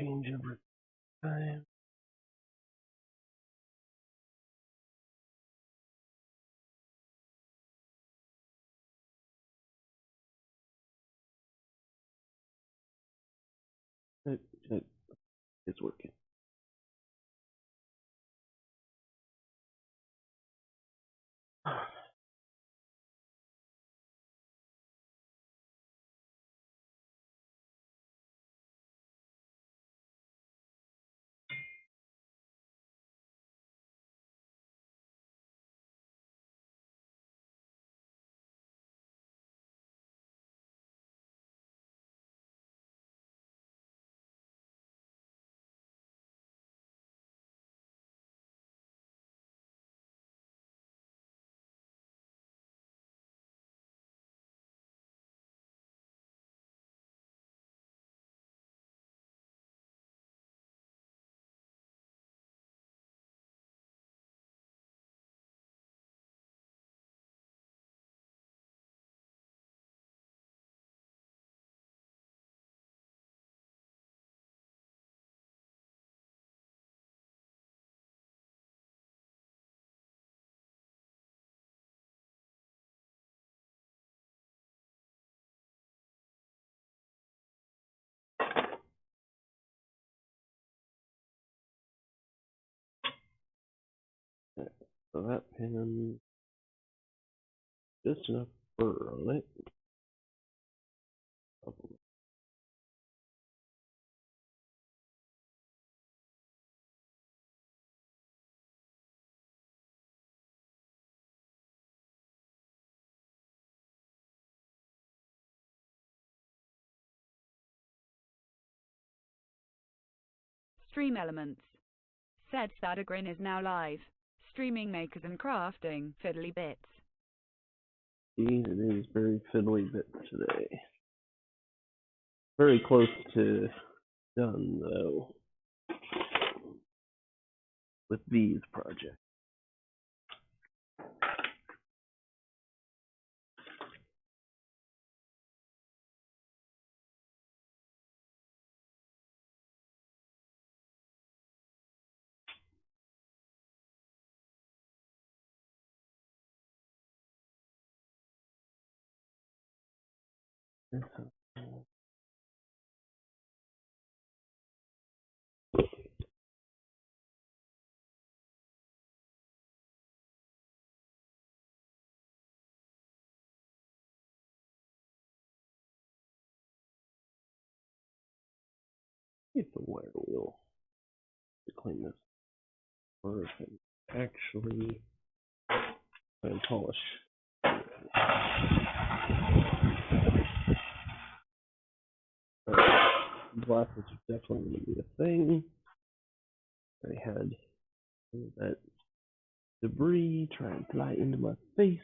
change every time. It, it's working. So that pin just enough fur on it. 'Stream Elements' said that a grin is now live, streaming makers and crafting fiddly bits. See, it is very fiddly bit today. Very close to done though with these projects. Get the wire wheel to clean this, or if it actually and polish. Glasses are definitely going to be a thing. I had that debris try and fly into my face.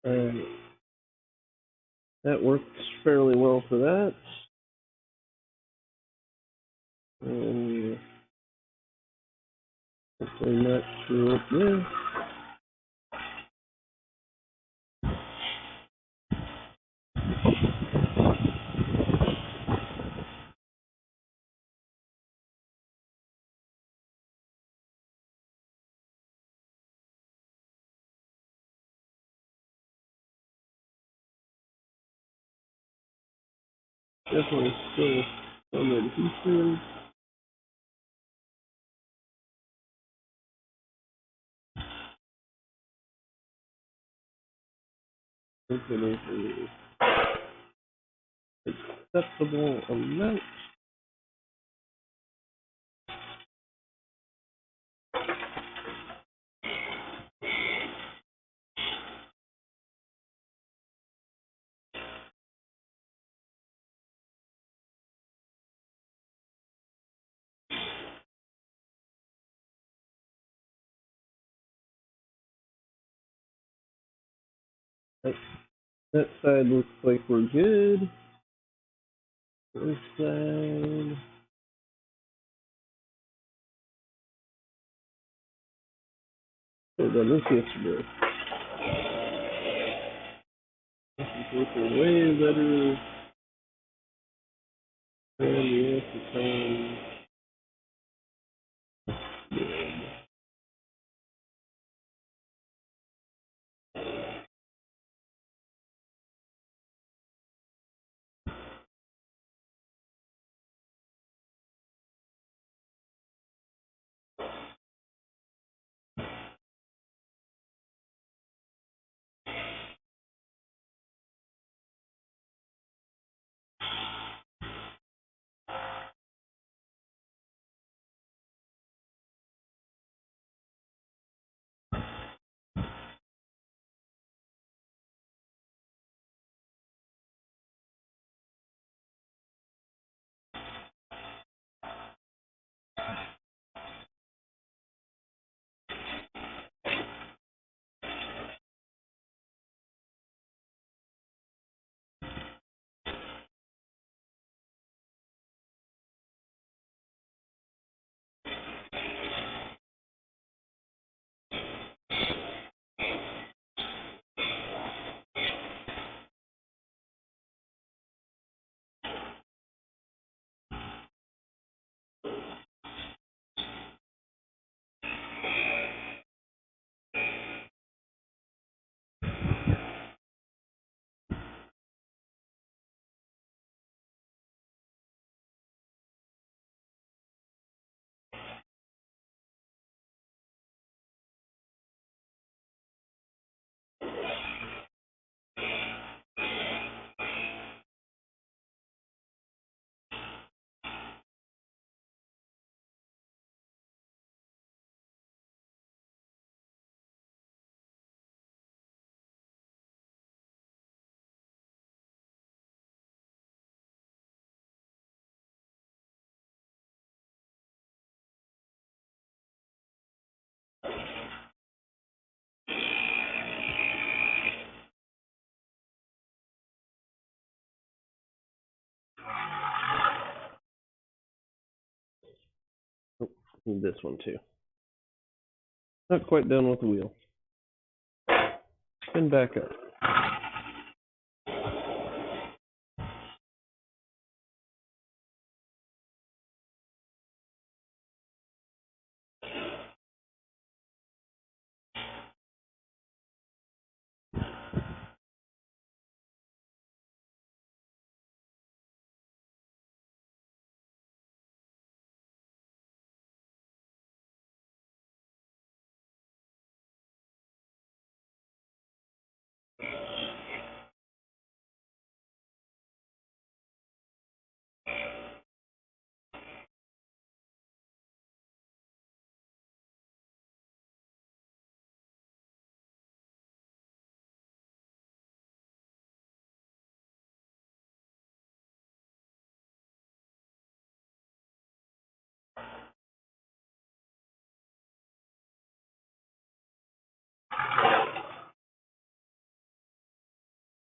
And that works fairly well for that. And hopefully not screw up this. Definitely still some adhesive. If it is an acceptable amount. That side looks like we're good. This side. Should have done this yesterday. This is looking way better than the acetone. Oh, need this one too. Not quite done with the wheel. Spin back up.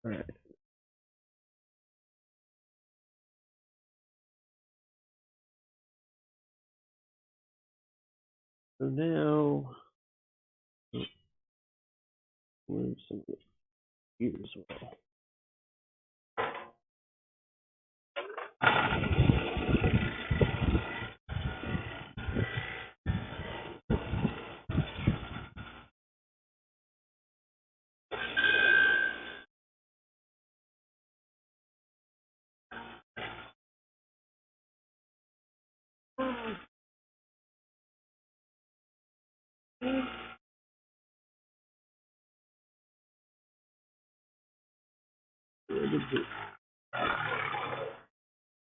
Alright. So now, move some of the here as well.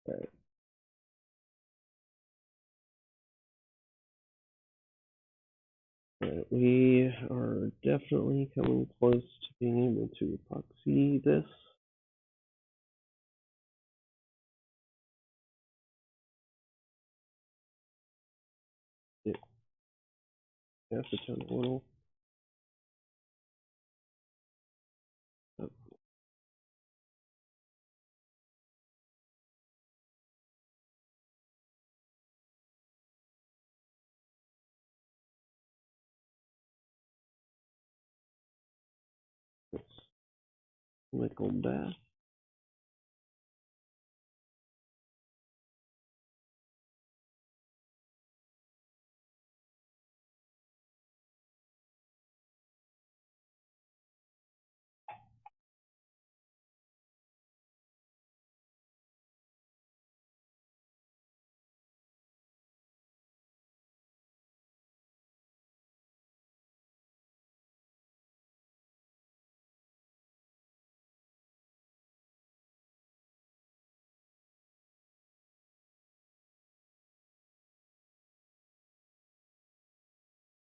Alright. Alright, we are definitely coming close to being able to epoxy this. It has to turn a little. This nickel bath.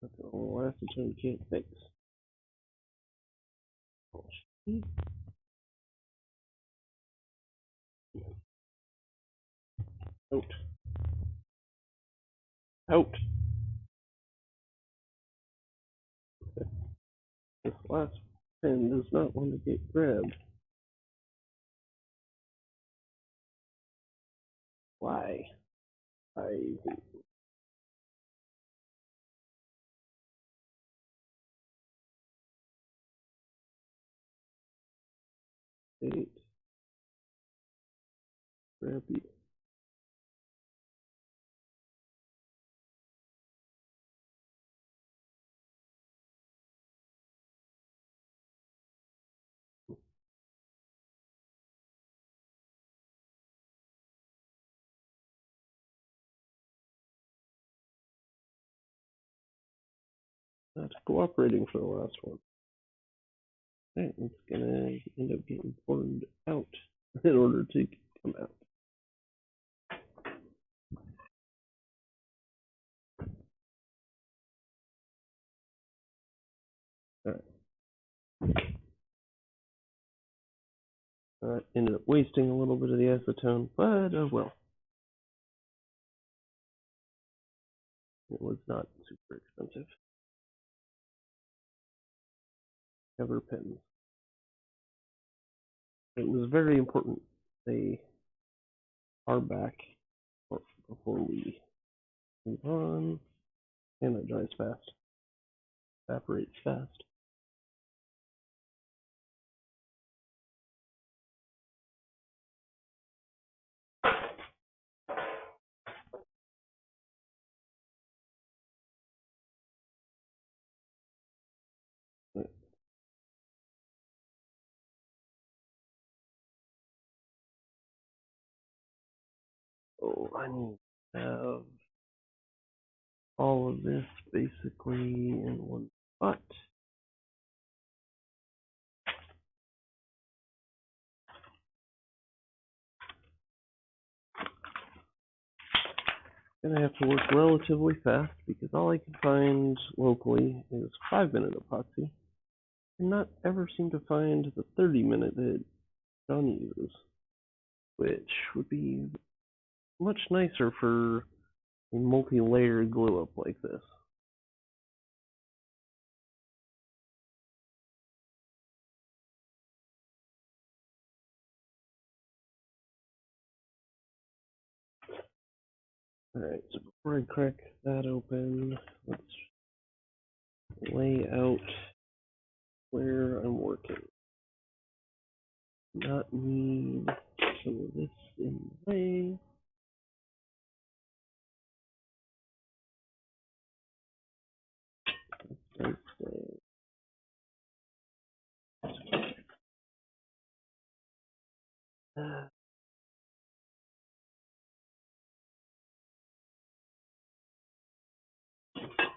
That's all acetone can't fix. Out. Out. This last pin does not want to get grabbed. Why? I hate grab you. Not cooperating for the last one. Okay, it's gonna end up getting poured out in order to come out. Alright. Ended up wasting a little bit of the acetone, but well. It was not super expensive. Cover pens. It was very important they are back before we move on. And it dries fast. Evaporates fast. Oh, I need to have all of this basically in one spot. Gonna have to work relatively fast because all I can find locally is 5-minute epoxy. And not ever seem to find the 30-minute that John uses, which would be much nicer for a multi-layer glue up like this. Alright, so before I crack that open, let's lay out where I'm working. Not need some of this in the way. Let's say,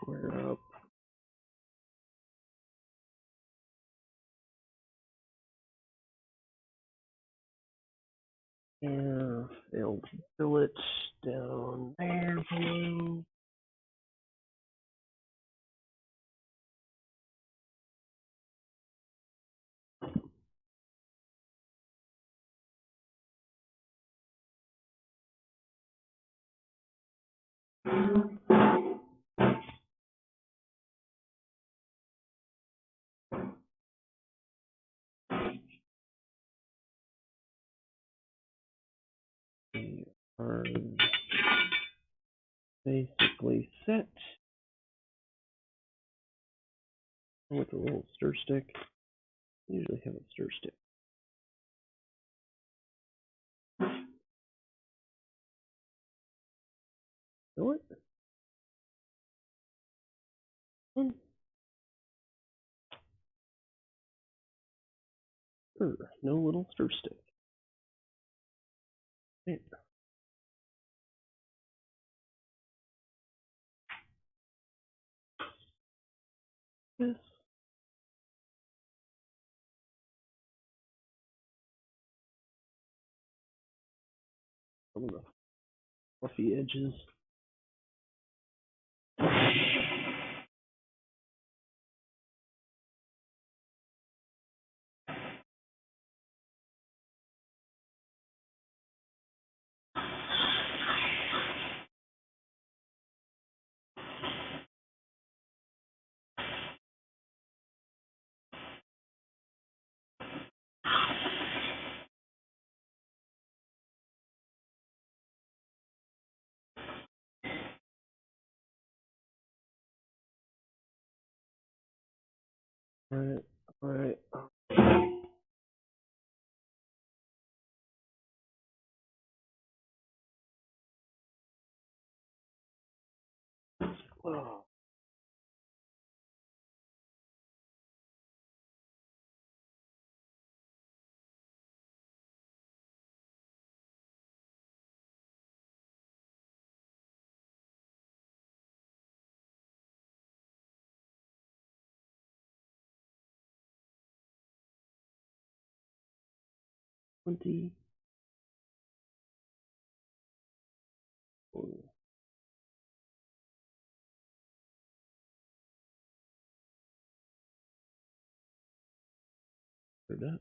square up. And they'll fill it down there below. We are basically set with a little stir stick. I usually have a stir stick. Fill it. No little stir stick. There. This. Some of the fluffy edges. Alright, alright. Oh. $20. Oh, for that.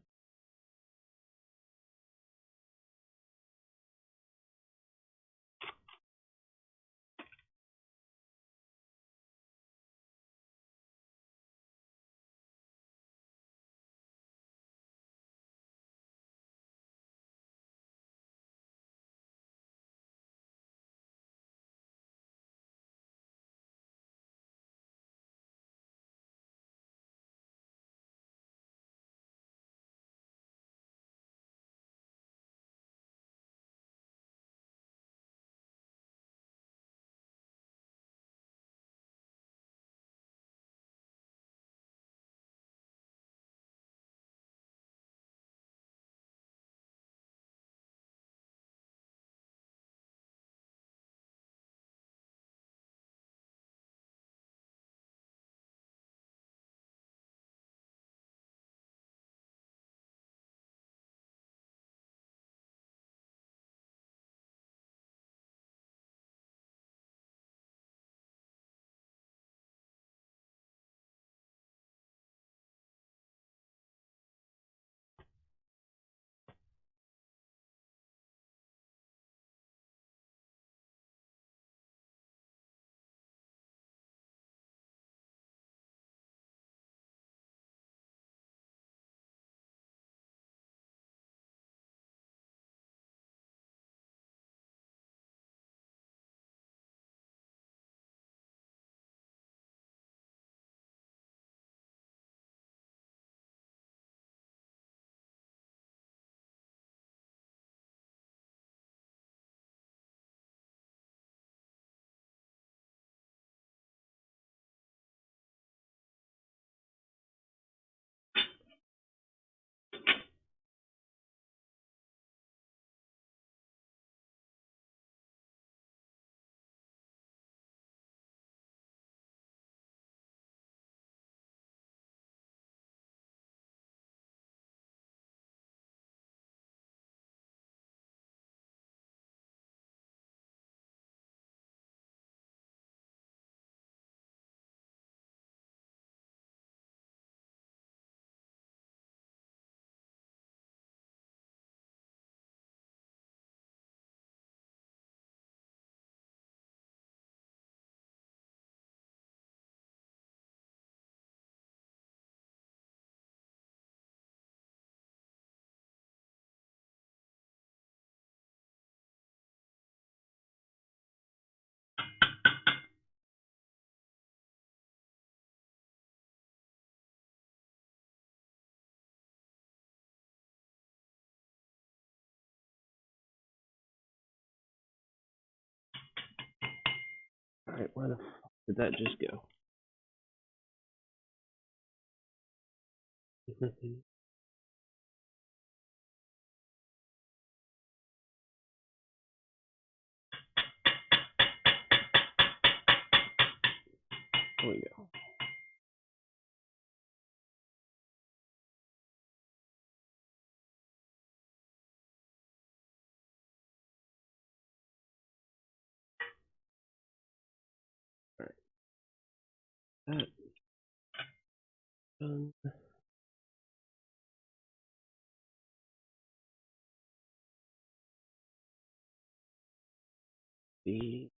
Alright, where the fuck did that just go? There we go. Alright, that's done. The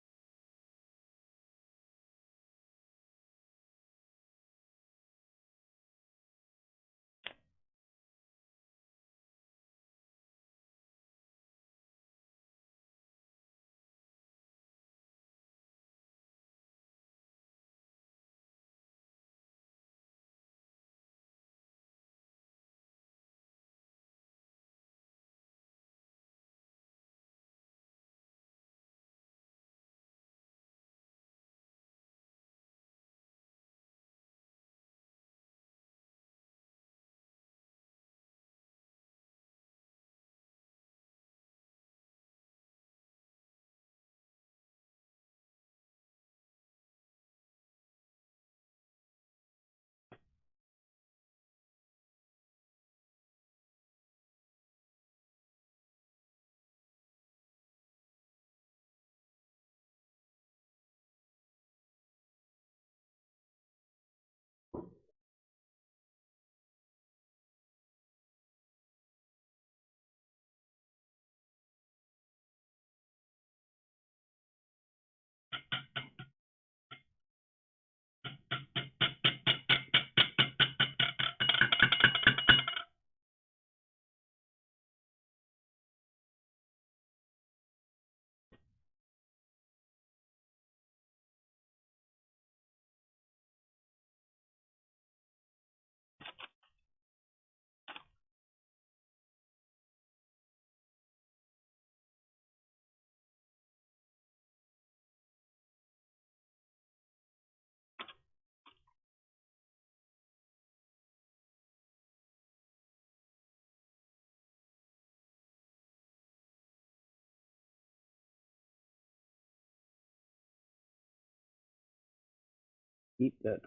keep that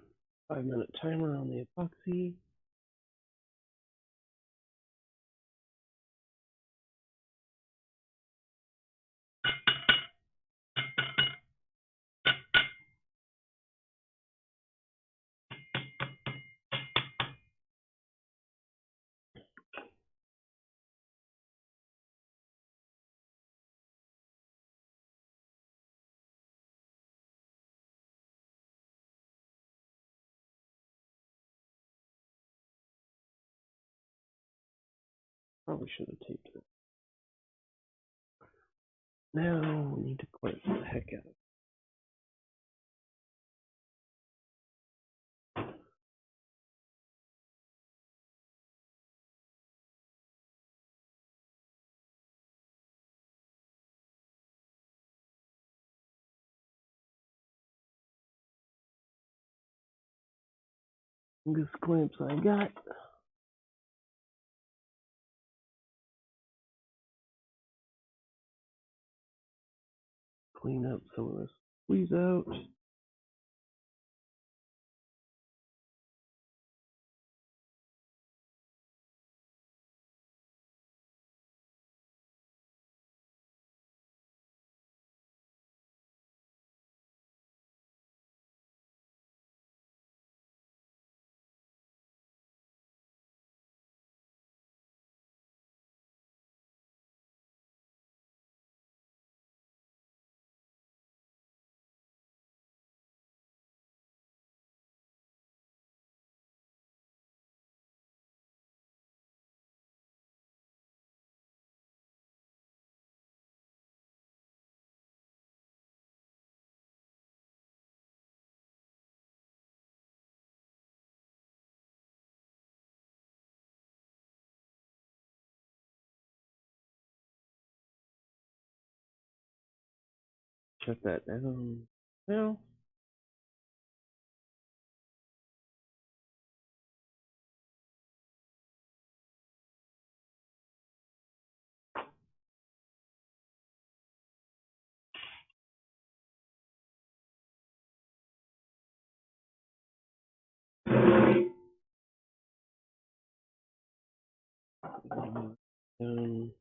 5-minute timer on the epoxy. Probably should have taped it. Now we need to clamp the heck out of it. Longest clamps I got. Clean up some of this squeeze out. Shut that down. Well, um,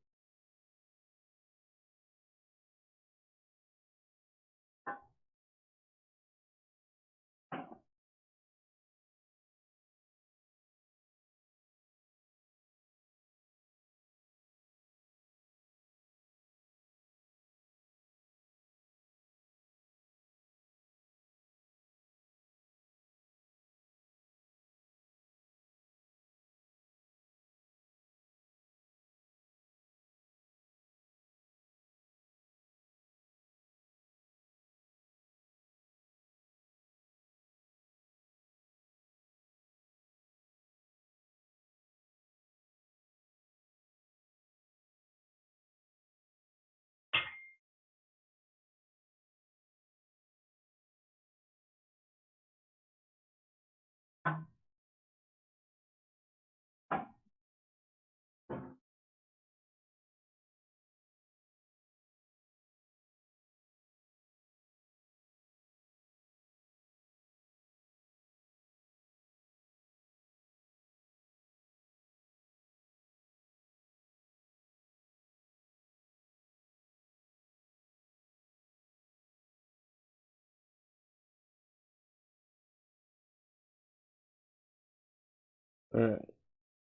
alright.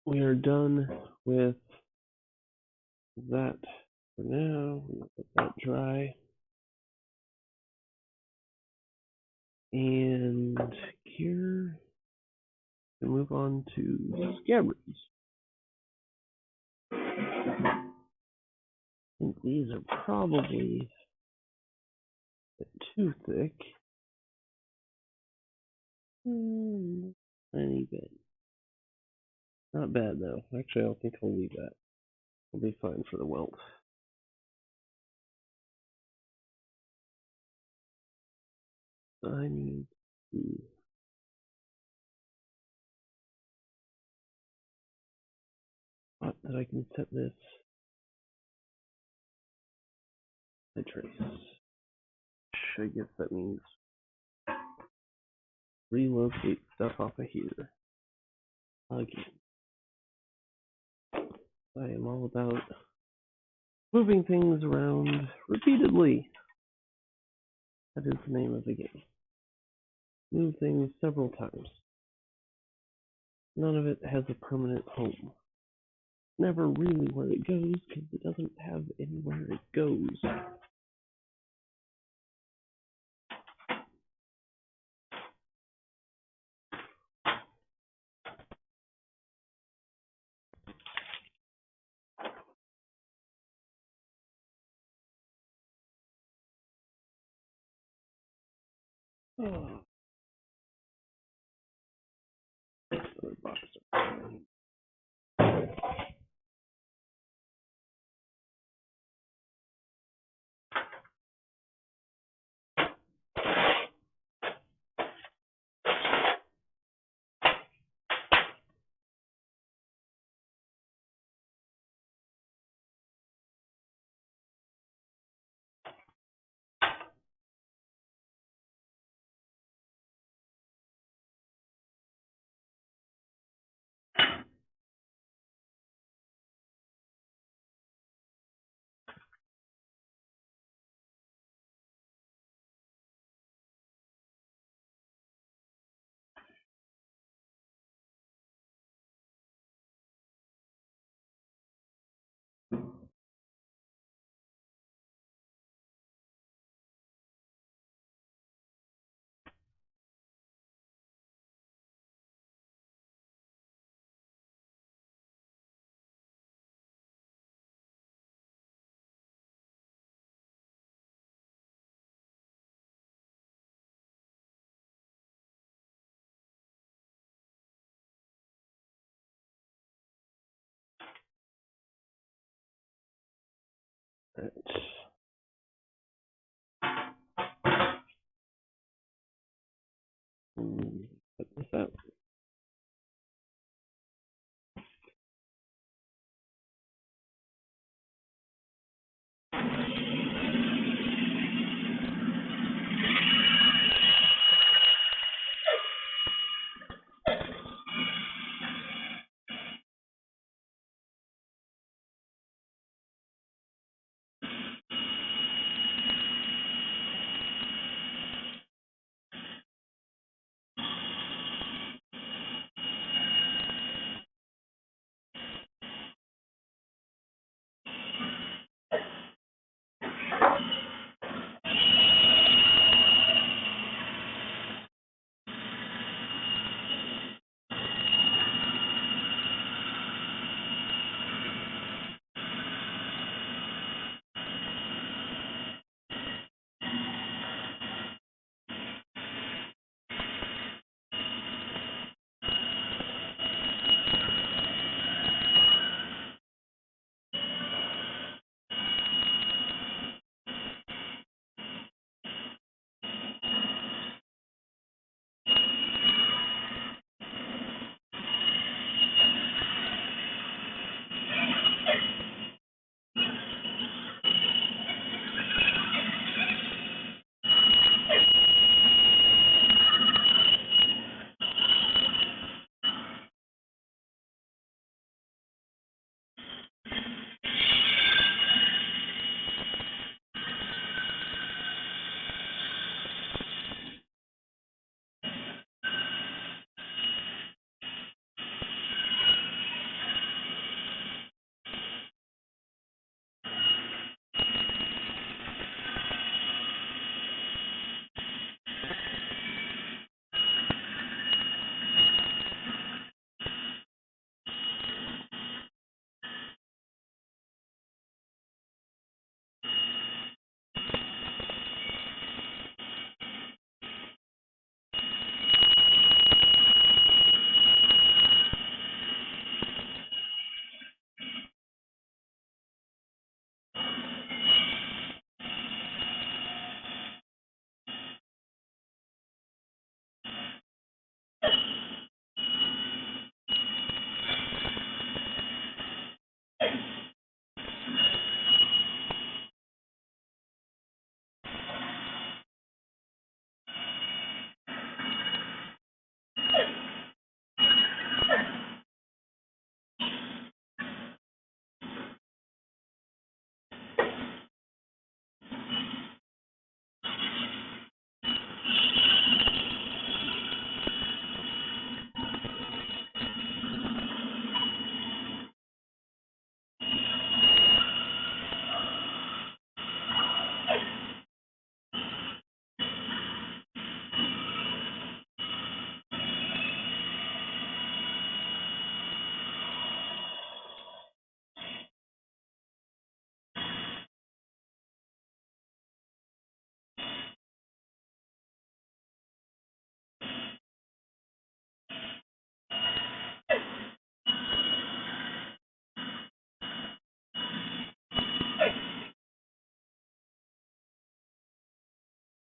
We are done with that for now. We'll let that dry. And here, we move on to scabbards. I think these are probably a bit too thick. Tiny bit. Not bad though. Actually, I don't think I'll leave that. It'll be fine for the welt. I need to spot that I can set this I trace. I guess that means relocate stuff off of here. Again. I am all about moving things around repeatedly. That is the name of the game. Move things several times. None of it has a permanent home. Never really where it goes because it doesn't have anywhere it goes. Oh. Other boxes are fine. Right.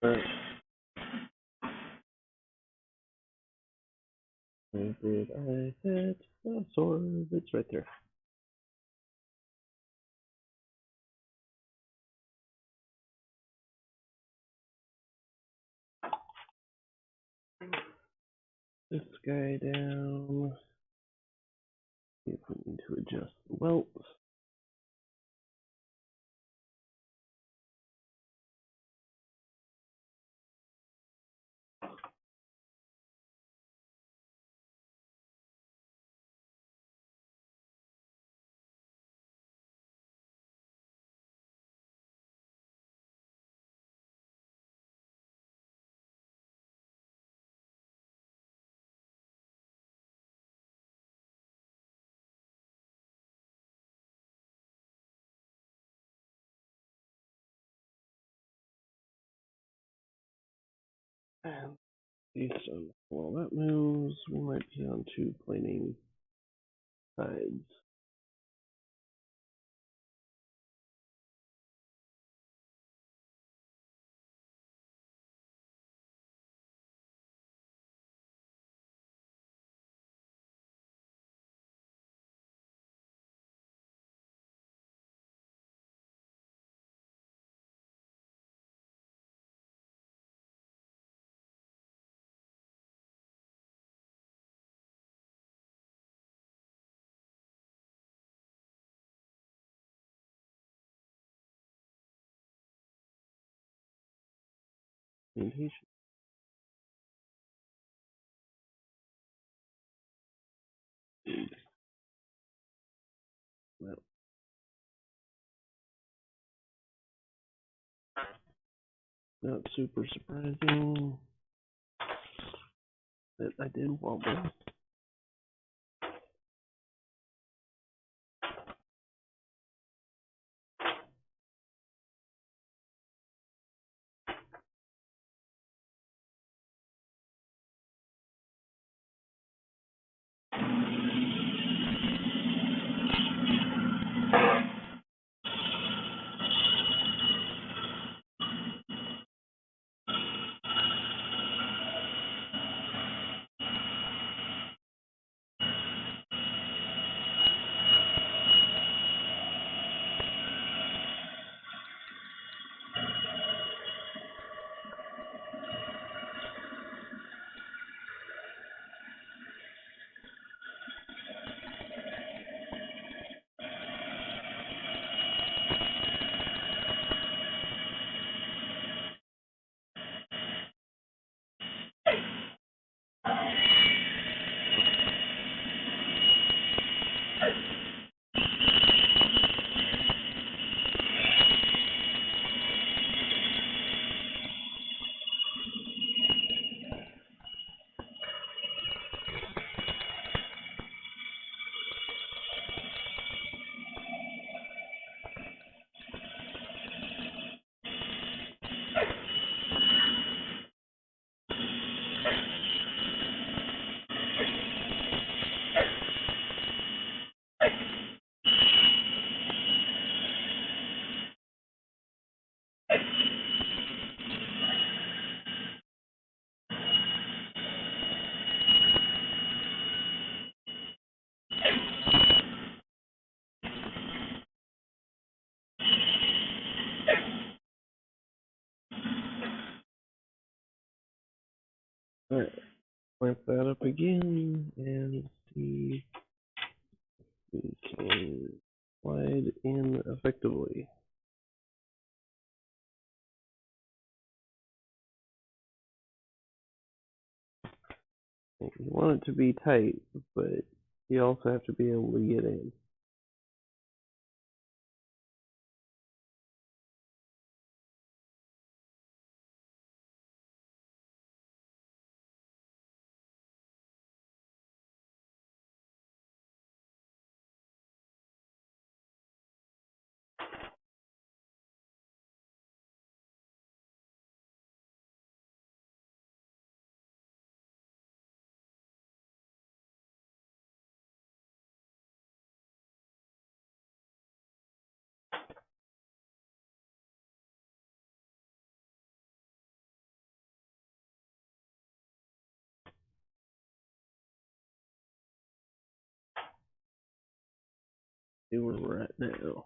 Alright. Where did I hit the sword? It's right there. This guy down. See if we need to adjust the welts. And based on while that moves, we might be on two planing sides. Orientation. Well, not super surprising that I did wobble. Alright, clamp that up again and see if we can slide in effectively. You want it to be tight, but you also have to be able to get in. See where we're at now.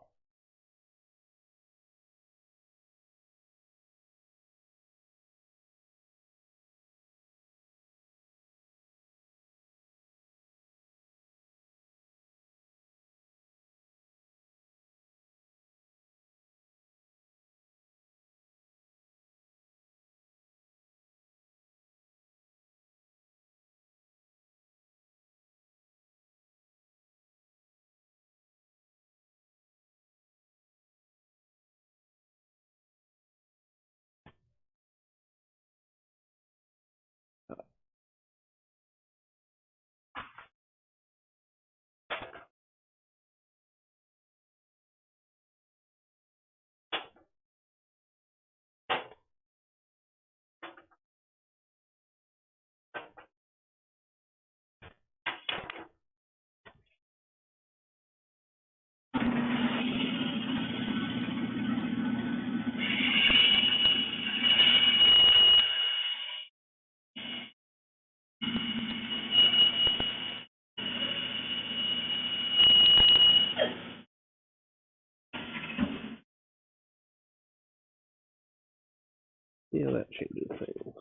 Yeah, that changes things.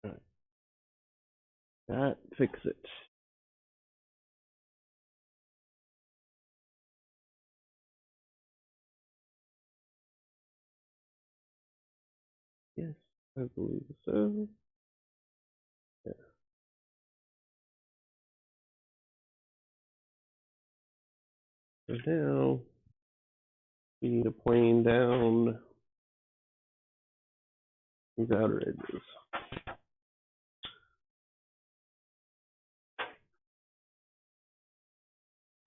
All right. That fix it. Yes, I believe so. Yeah. So now we need to plane down these outer edges.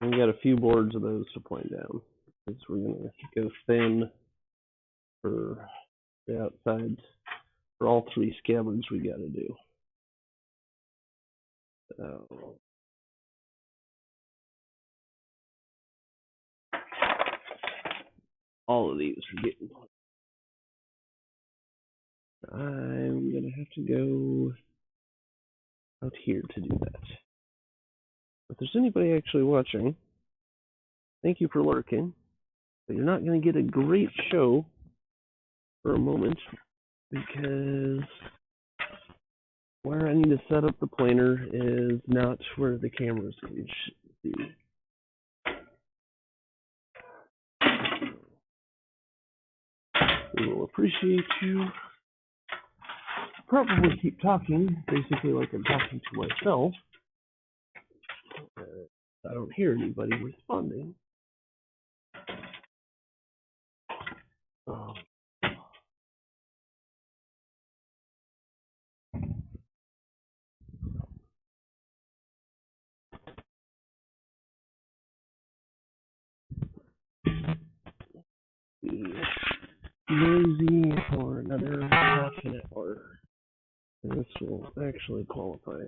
And we got a few boards of those to plane down because we're gonna go thin for the outside for all three scabbards we got to do. So all of these are getting. I'm gonna have to go out here to do that. If there's anybody actually watching, thank you for lurking. But you're not gonna get a great show for a moment because where I need to set up the planer is not where the cameras can see. We will appreciate you. Probably keep talking, basically like I'm talking to myself. I don't hear anybody responding. Um, noisy for another half an hour. And this will actually qualify.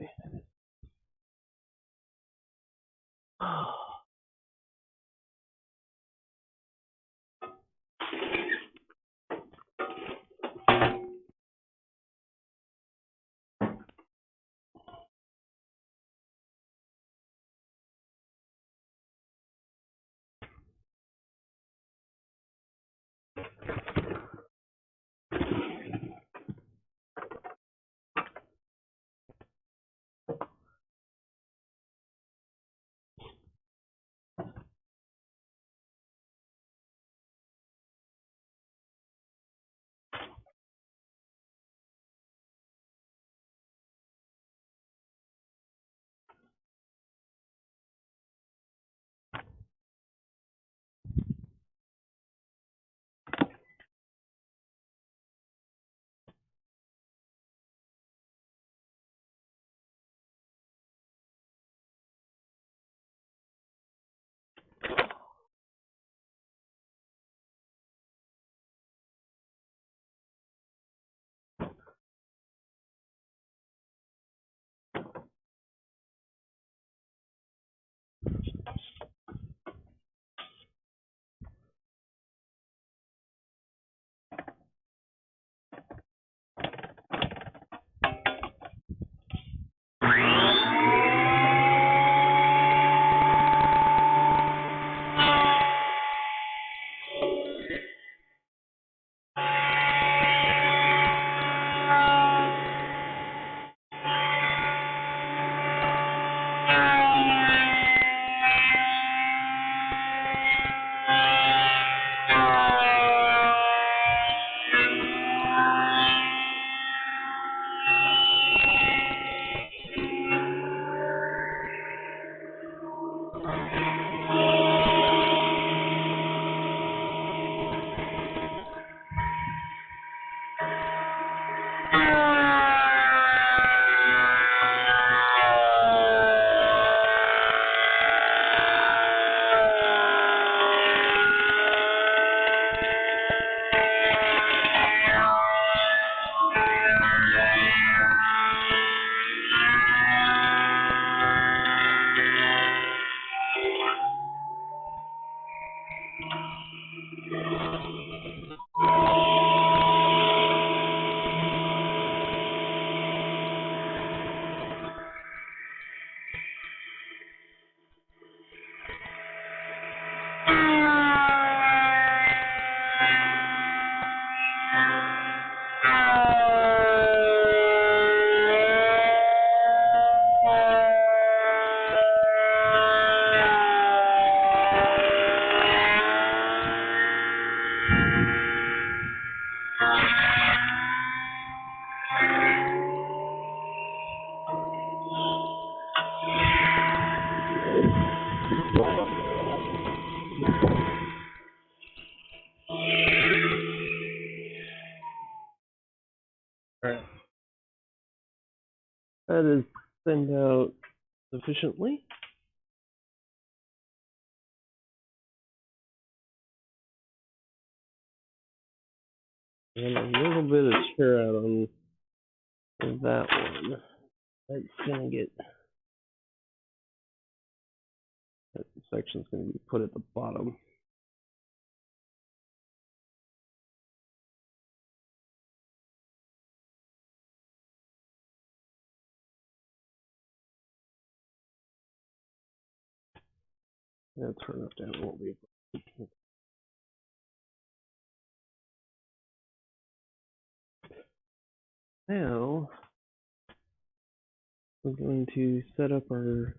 Alright. That is sent out sufficiently. And a little bit of tear out on that one. That's gonna get, that section's gonna be put at the bottom. That's hard enough to have, it won't be. Now, we're going to set up our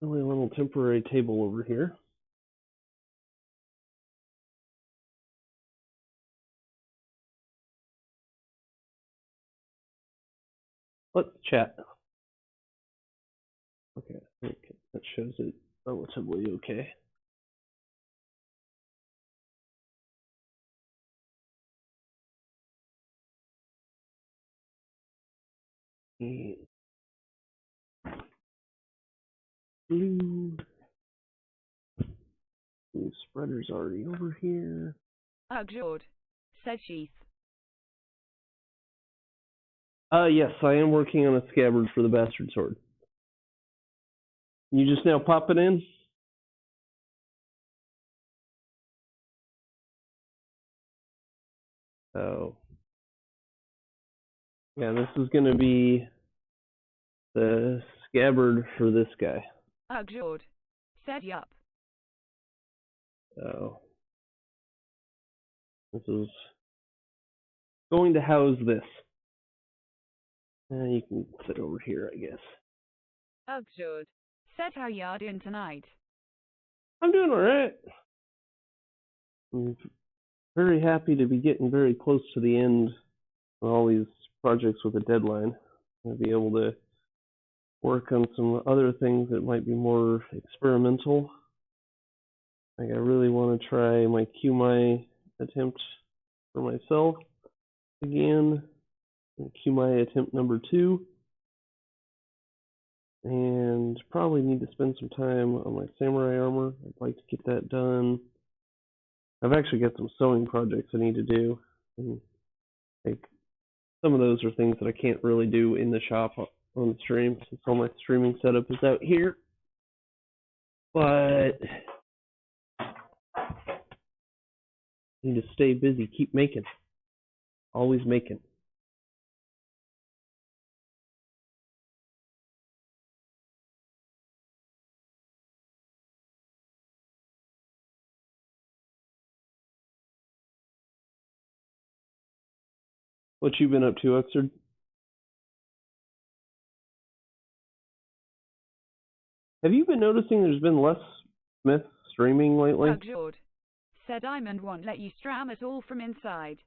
really little temporary table over here. Let's chat. Okay, I think that shows it relatively okay. And blue spreader's already over here. Ugh, said Sheath. Yes, I am working on a scabbard for the bastard sword. You just now pop it in? Oh. Yeah, this is going to be the scabbard for this guy. Ugh, said Yup. Oh. This is going to house this. You can sit over here, I guess. Ugh, said how you doing tonight. I'm doing alright. I'm very happy to be getting very close to the end of all these projects with a deadline. I'll be able to work on some other things that might be more experimental. Like I really want to try my QMI attempt for myself again. QMI attempt number 2. And probably need to spend some time on my samurai armor. I'd like to get that done. I've actually got some sewing projects I need to do. And like some of those are things that I can't really do in the shop on the stream since all my streaming setup is out here. But I need to stay busy, keep making. Always making. What you been up to, Uxard? Have you been noticing there's been less Smith streaming lately? Ugh, said Diamond won't let you stram at all from inside.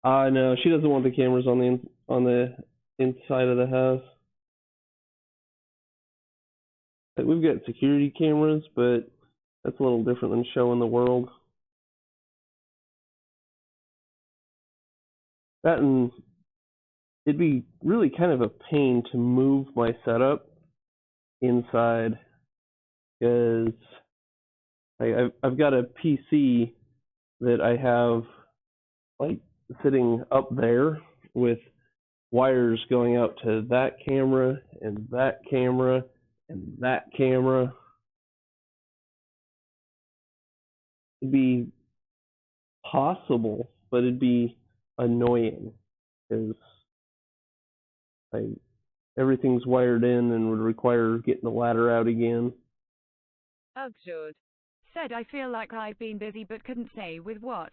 No, she doesn't want the cameras on the inside of the house. Like, we've got security cameras, but that's a little different than showing the world. That and it'd be really kind of a pain to move my setup inside because I've got a PC that I have like sitting up there with wires going out to that camera and that camera and that camera. it'd be possible, but it'd be annoying because like everything's wired in and would require getting the ladder out again. Ugshud. Said I feel like I've been busy but couldn't say with what.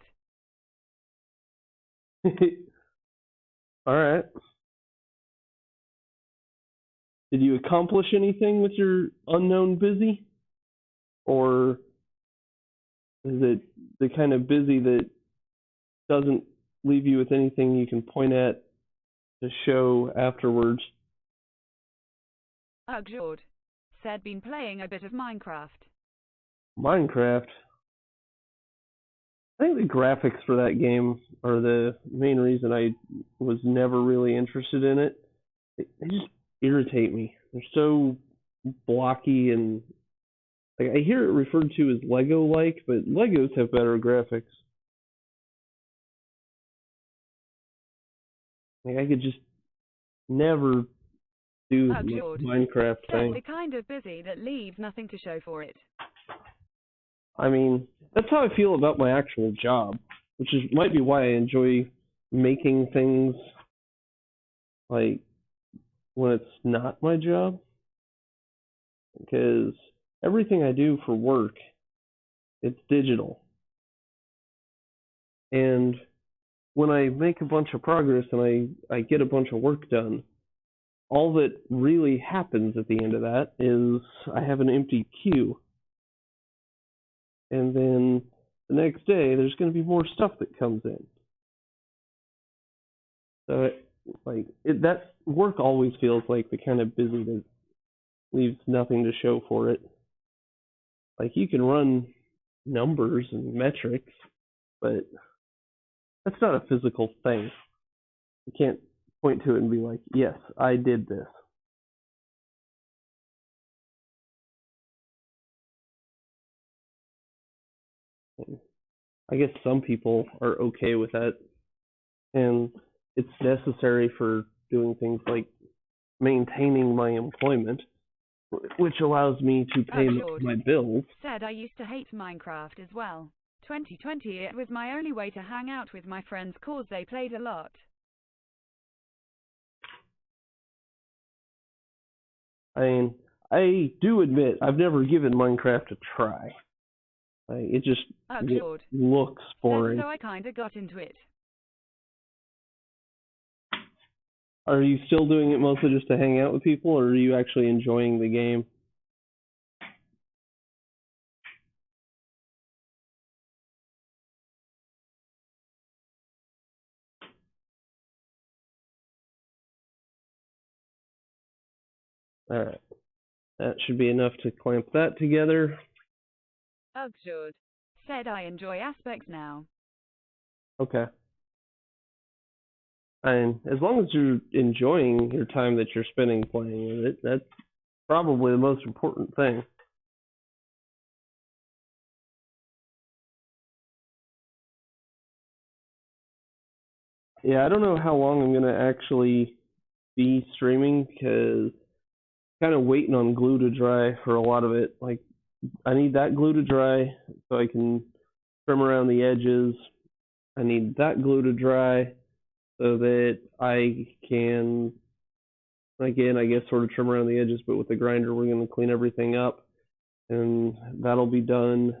All right. Did you accomplish anything with your unknown busy? Or is it the kind of busy that doesn't leave you with anything you can point at to show afterwards? Ugshud. Said been playing a bit of Minecraft. Minecraft. I think the graphics for that game are the main reason I was never really interested in it. They just irritate me. They're so blocky and like, I hear it referred to as Lego-like, but Legos have better graphics. Like I could just never do the Minecraft thing. Said the kind of busy that leaves nothing to show for it. I mean, that's how I feel about my actual job, which is might be why I enjoy making things like when it's not my job, because everything I do for work, it's digital. And when I make a bunch of progress and I get a bunch of work done, all that really happens at the end of that is I have an empty queue. And then the next day, there's going to be more stuff that comes in. So, that work always feels like the kind of busy that leaves nothing to show for it. Like, you can run numbers and metrics, but that's not a physical thing. You can't point to it and be like, yes, I did this. I guess some people are okay with that, and it's necessary for doing things like maintaining my employment, which allows me to pay my bills. Said I used to hate Minecraft as well. 2020 it was my only way to hang out with my friends cause they played a lot. I mean, I do admit I've never given Minecraft a try. It just looks boring. So I kinda got into it. Are you still doing it mostly just to hang out with people, or are you actually enjoying the game? Alright. That should be enough to clamp that together. Ugshud. Said I enjoy aspects now. Okay. And as long as you're enjoying your time that you're spending playing with it, that's probably the most important thing. Yeah, I don't know how long I'm going to actually be streaming because kind of waiting on glue to dry for a lot of it. Like, I need that glue to dry so I can trim around the edges. I need that glue to dry so that I can, again, I guess sort of trim around the edges, but with the grinder we're going to clean everything up and that'll be done.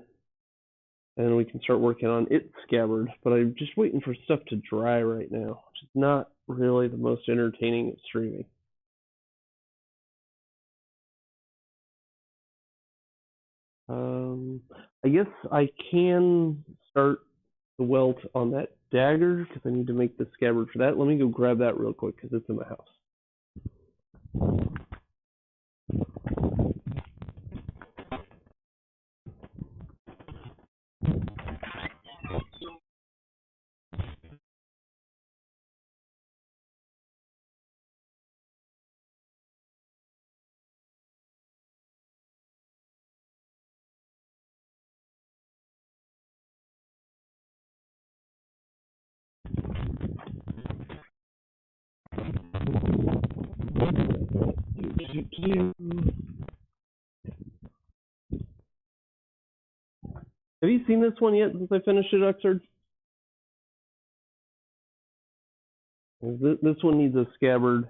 And we can start working on its scabbard, but I'm just waiting for stuff to dry right now, which is not really the most entertaining at streaming. I guess I can start the welt on that dagger because I need to make the scabbard for that. Let me go grab that real quick because it's in my house. Have you seen this one yet since I finished it, Uxard? This one needs a scabbard.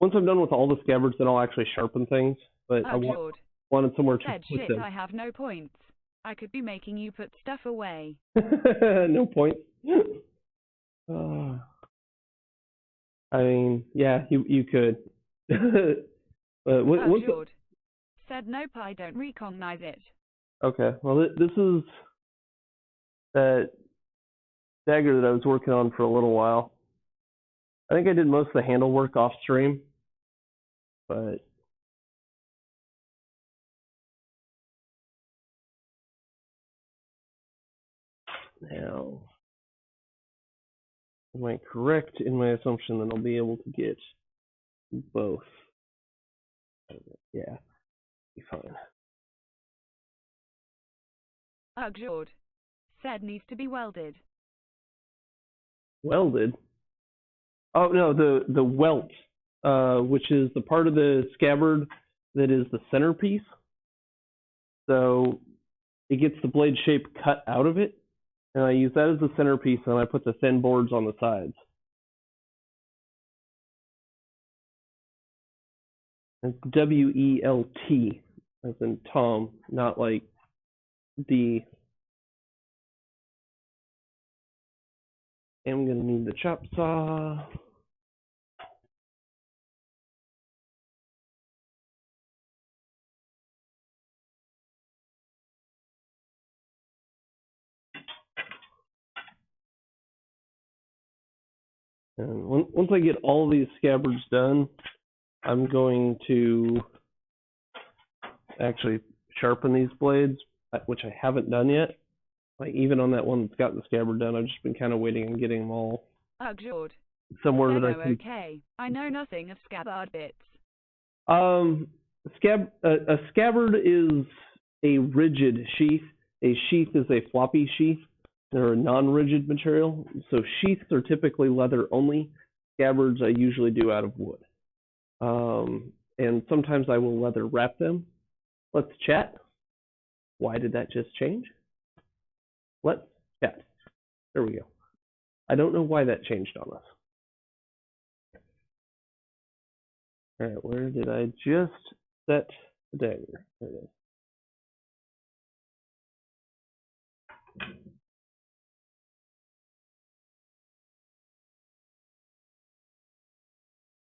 Once I'm done with all the scabbards, then I'll actually sharpen things. But I wanted somewhere to Said put shit, them. I have no points. I could be making you put stuff away. No point. I mean, yeah, you could. Abjured. Said nope, I don't recognize it. Okay, well, this is that dagger that I was working on for a little while. I think I did most of the handle work off stream, but now, am I correct in my assumption that I'll be able to get both? Yeah, be fine. Abjured. Said needs to be welded. Welded? Oh no, the welt, which is the part of the scabbard that is the centerpiece. So it gets the blade shape cut out of it, and I use that as the centerpiece, and I put the thin boards on the sides. It's W-E-L-T, as in Tom, not like D. I'm going to need the chop saw. And once I get all these scabbards done, I'm going to actually sharpen these blades, which I haven't done yet. Like even on that one that's got the scabbard done, I've just been kind of waiting and getting them all somewhere that I can. Okay, I know nothing of scabbard bits. A scabbard is a rigid sheath. A sheath is a floppy sheath. They're a non-rigid material. So sheaths are typically leather only. Scabbards I usually do out of wood. And sometimes I will leather wrap them. Let's chat. Why did that just change? Let's chat. There we go. I don't know why that changed on us. All right, where did I just set the dagger? There it is.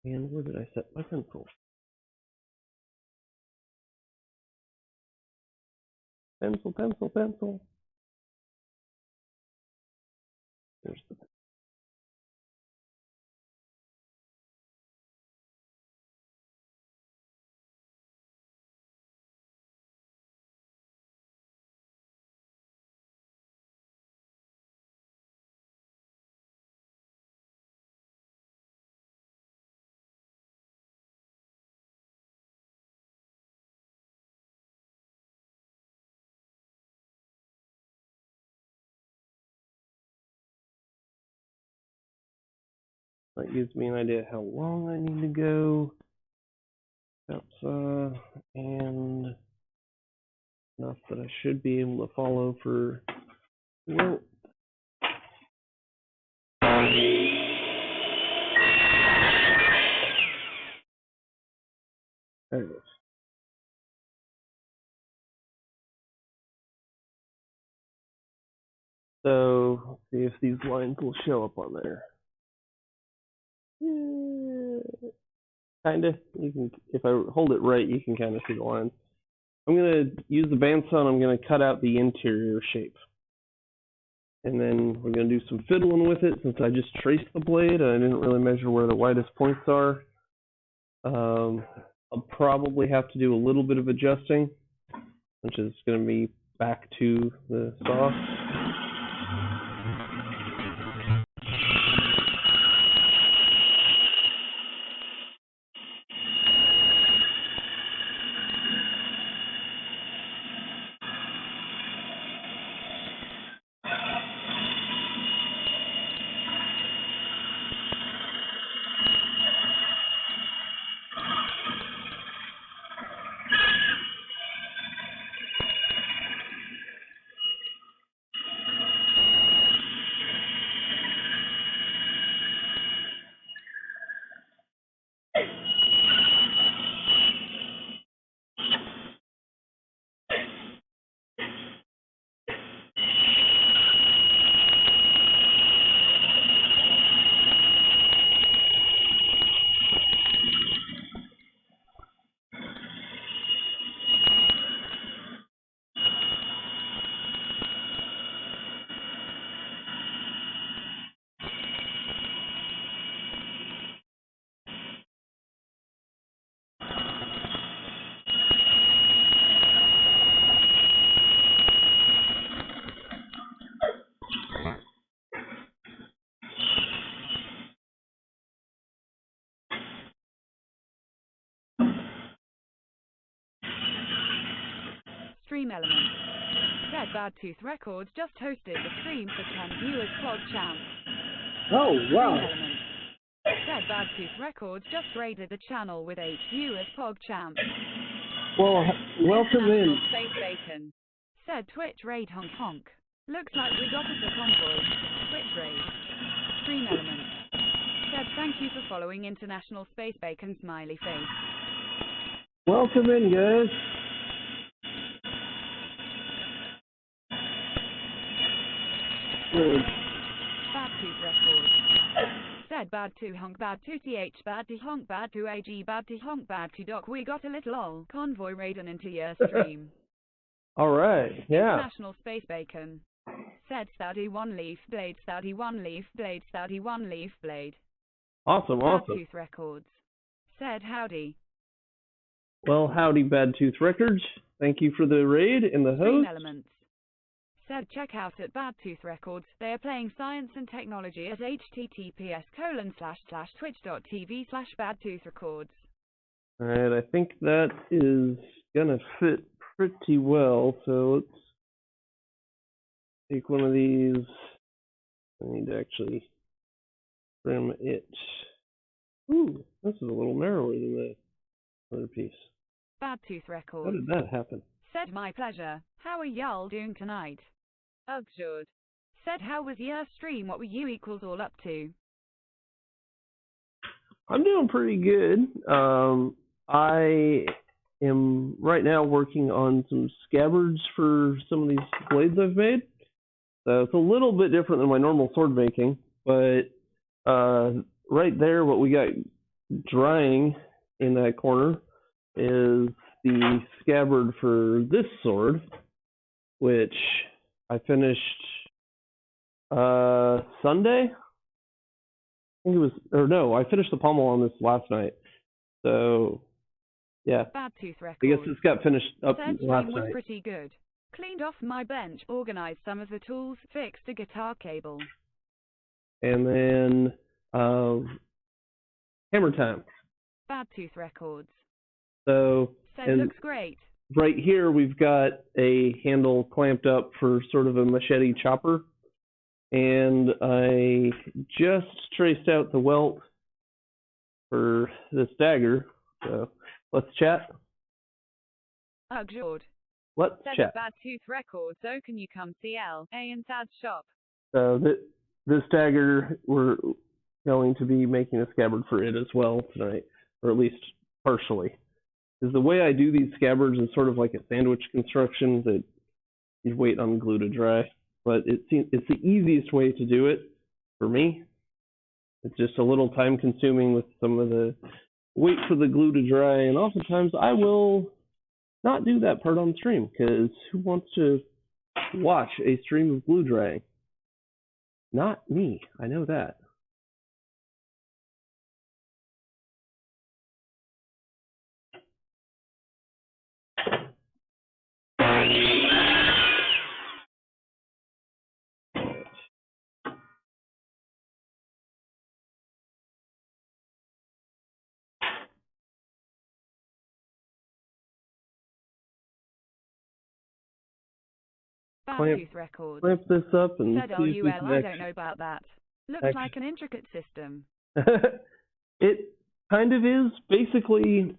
And where did I set my pencil? Pencil, pencil, pencil. There's the that gives me an idea how long I need to go. That's and enough that I should be able to follow for. Well, there it is. So let's see if these lines will show up on there. Kinda. You can, if I hold it right, you can kind of see the lines. I'm gonna use the bandsaw. I'm gonna cut out the interior shape, and then we're gonna do some fiddling with it. Since I just traced the blade, I didn't really measure where the widest points are. I'll probably have to do a little bit of adjusting, which is gonna be back to the saw. Stream Elements. Said Bad Tooth Records just hosted the stream for 10 viewers PogChamp. Oh, wow. Stream Elements. Said Bad Tooth Records just raided the channel with 8 viewers PogChamp. Well, welcome in. International Space Bacon. Said Twitch raid honk honk. Looks like we got us a convoy. Twitch raid. Stream Elements. Said thank you for following International Space Bacon smiley face. Welcome in, guys. Good. Bad Tooth Records. Said bad to honk bad to th bad to honk bad to ag bad to honk bad to doc. We got a little ol convoy raiding into your stream. All right, yeah. International Space Bacon. Said Stoudy 1 leaf blade Stoudy 1 leaf blade Stoudy 1 leaf blade. Awesome, Bad awesome. Tooth Records. Said howdy. Well, howdy, Bad Tooth Records. Thank you for the raid and the Stream host. Elements. Said check out at Bad Tooth Records. They are playing science and technology at https://twitch.tv/badtoothrecords. All right, I think that is gonna fit pretty well. So let's take one of these. I need to actually trim it. Ooh, this is a little narrower than the other piece. Bad Tooth How Records. did that happen? Said my pleasure. How are y'all doing tonight? Good. Said how was your stream? What were you equals all up to? I'm doing pretty good. I am right now working on some scabbards for some of these blades I've made. So it's a little bit different than my normal sword making, but right there, what we got drying in that corner is the scabbard for this sword, which I finished Sunday. I think it was, or no, I finished the pommel on this last night. So, yeah. Bad Tooth Records. I guess this got finished up Said last stream was night. pretty good. Cleaned off my bench, organized some of the tools, fixed a guitar cable. And then hammer time. Bad Tooth Records. So, Said and looks great. right here we've got a handle clamped up for sort of a machete chopper. And I just traced out the welt for this dagger. So let's chat. Good. Let's Said chat. at Bad Tooth Records, so can you come see L.A. and Sad's shop? So this dagger, we're going to be making a scabbard for it as well tonight, or at least partially. Because the way I do these scabbards is sort of like a sandwich construction that you wait on glue to dry. But it's the easiest way to do it for me. It's just a little time consuming with some of the wait for the glue to dry, and oftentimes I will not do that part on stream because who wants to watch a stream of glue drying? Not me, I know that. Bad Clamp- Tooth Records. Clamp this up and Said see if we LUL, can I don't know about that. Looks Act- like an intricate system. It kind of is. Basically,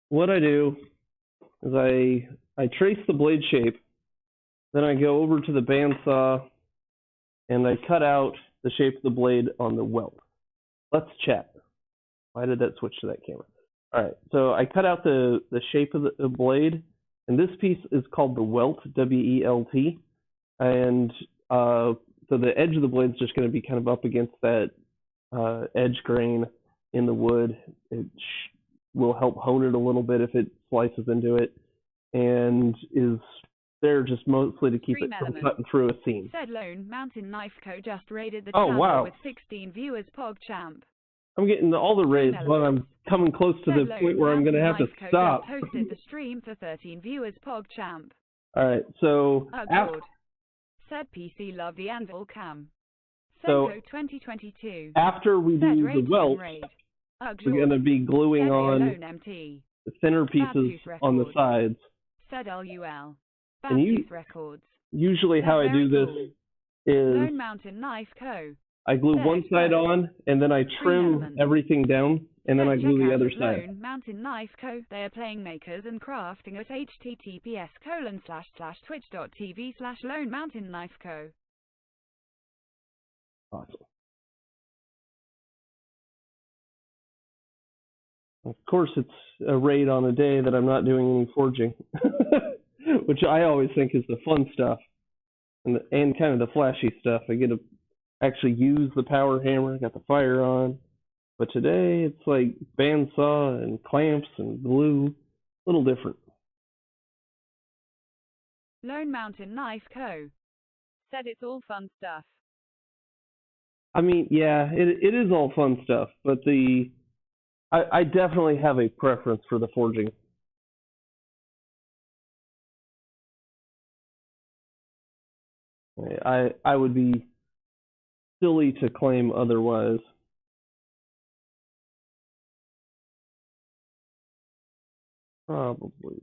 what I do is I trace the blade shape, then I go over to the bandsaw, and I cut out the shape of the blade on the welt. Let's chat. Why did that switch to that camera? All right, so I cut out the shape of the blade, and this piece is called the welt, W-E-L-T, and so the edge of the blade is just going to be kind of up against that edge grain in the wood. It will help hone it a little bit if it slices into it, and is there just mostly to keep Stream it from element. cutting through a seam. Said Lone Mountain Knife Co. just raided the Oh, channel wow. with 16 viewers PogChamp. I'm getting all the raids, but I'm coming close to the Said point Lone where I'm going to have to Mountain Knife Co. stop. just hosted the stream for 13 viewers PogChamp. All right, so Good. Said PC Love the Anvil Cam. So, Senko 2022. after we Said do raid the welt, raid. we're going to be gluing Said on Lone MT. the thinner Bad pieces Tooth on the Records. sides. Said LUL. And Band Records. usually Said how I very do this cool. is Lone Mountain Knife Co. I glue Said one side both. on, and then I trim Elements. everything down, and then I Said glue check the out other at side. Lone Mountain Knife Co. They are playing makers and crafting at https://twitch.tv/Lone Mountain Knife Co. Awesome. Of course, it's a raid on a day that I'm not doing any forging, which I always think is the fun stuff and kind of the flashy stuff. I get to actually use the power hammer, got the fire on. But today it's like bandsaw and clamps and glue, a little different. Lone Mountain Knife Co. Said it's all fun stuff. I mean, yeah, it is all fun stuff, but I definitely have a preference for the forging. I would be silly to claim otherwise. Probably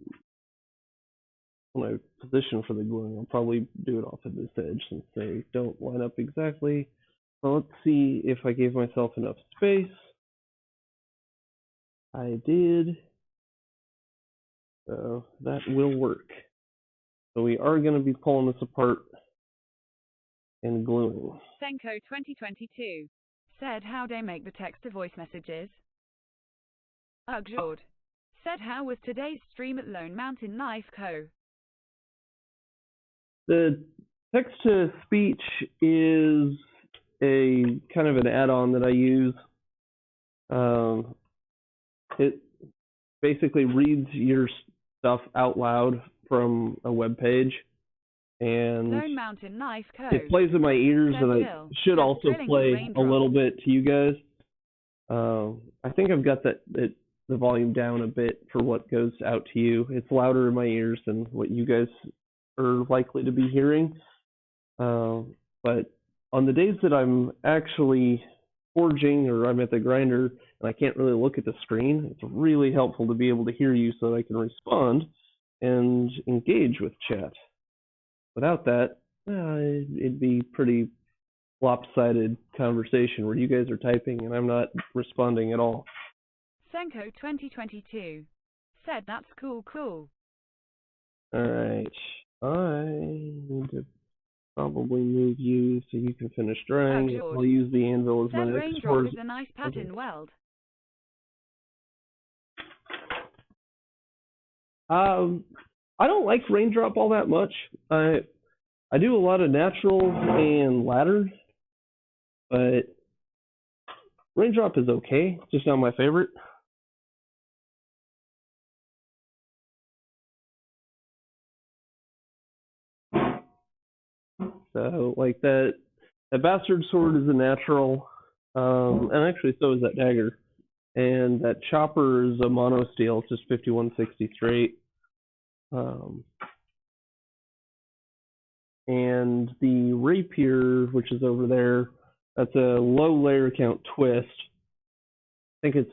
when I position for the gluing, I'll probably do it off of this edge since they don't line up exactly. Well, let's see if I gave myself enough space. I did. So that will work. So we are going to be pulling this apart and gluing. Senko 2022 said how they make the text-to-voice messages. Ugjord said how was today's stream at Lone Mountain Knife Co. The text-to-speech is a kind of an add-on that I use. It basically reads your stuff out loud from a web page, and Lone Mountain Knife Co. it plays in my ears, Said and it Jill. should Said also drilling play with a raindrops. little bit to you guys. I think I've got the volume down a bit for what goes out to you. It's louder in my ears than what you guys are likely to be hearing. But on the days that I'm actually forging or I'm at the grinder and I can't really look at the screen, it's really helpful to be able to hear you so that I can respond and engage with chat. Without that, it'd be pretty lopsided conversation where you guys are typing and I'm not responding at all. Senko 2022 said that's cool. All right, I need to probably move you so you can finish drying. George. I'll use the anvil as Said my next raindrop is a nice pattern weld. I don't like raindrop all that much. I do a lot of natural and ladder, but raindrop is okay. It's just not my favorite. So like that bastard sword is a natural, and actually so is that dagger. And that chopper is a mono steel. It's just 5160 straight. And the rapier, which is over there, that's a low layer count twist. I think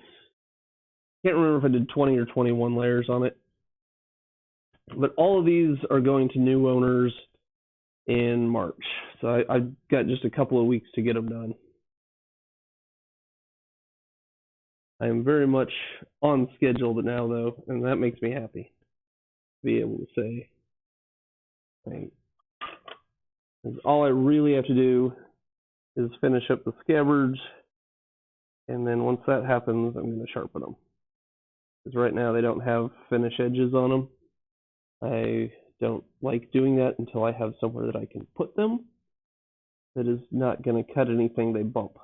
can't remember if I did 20 or 21 layers on it. But all of these are going to new owners in March. So I've got just a couple of weeks to get them done. I am very much on schedule now, though, and that makes me happy to be able to say, right. All I really have to do is finish up the scabbards, and then once that happens, I'm going to sharpen them. Because right now they don't have finish edges on them. I don't like doing that until I have somewhere that I can put them that is not going to cut anything they bump.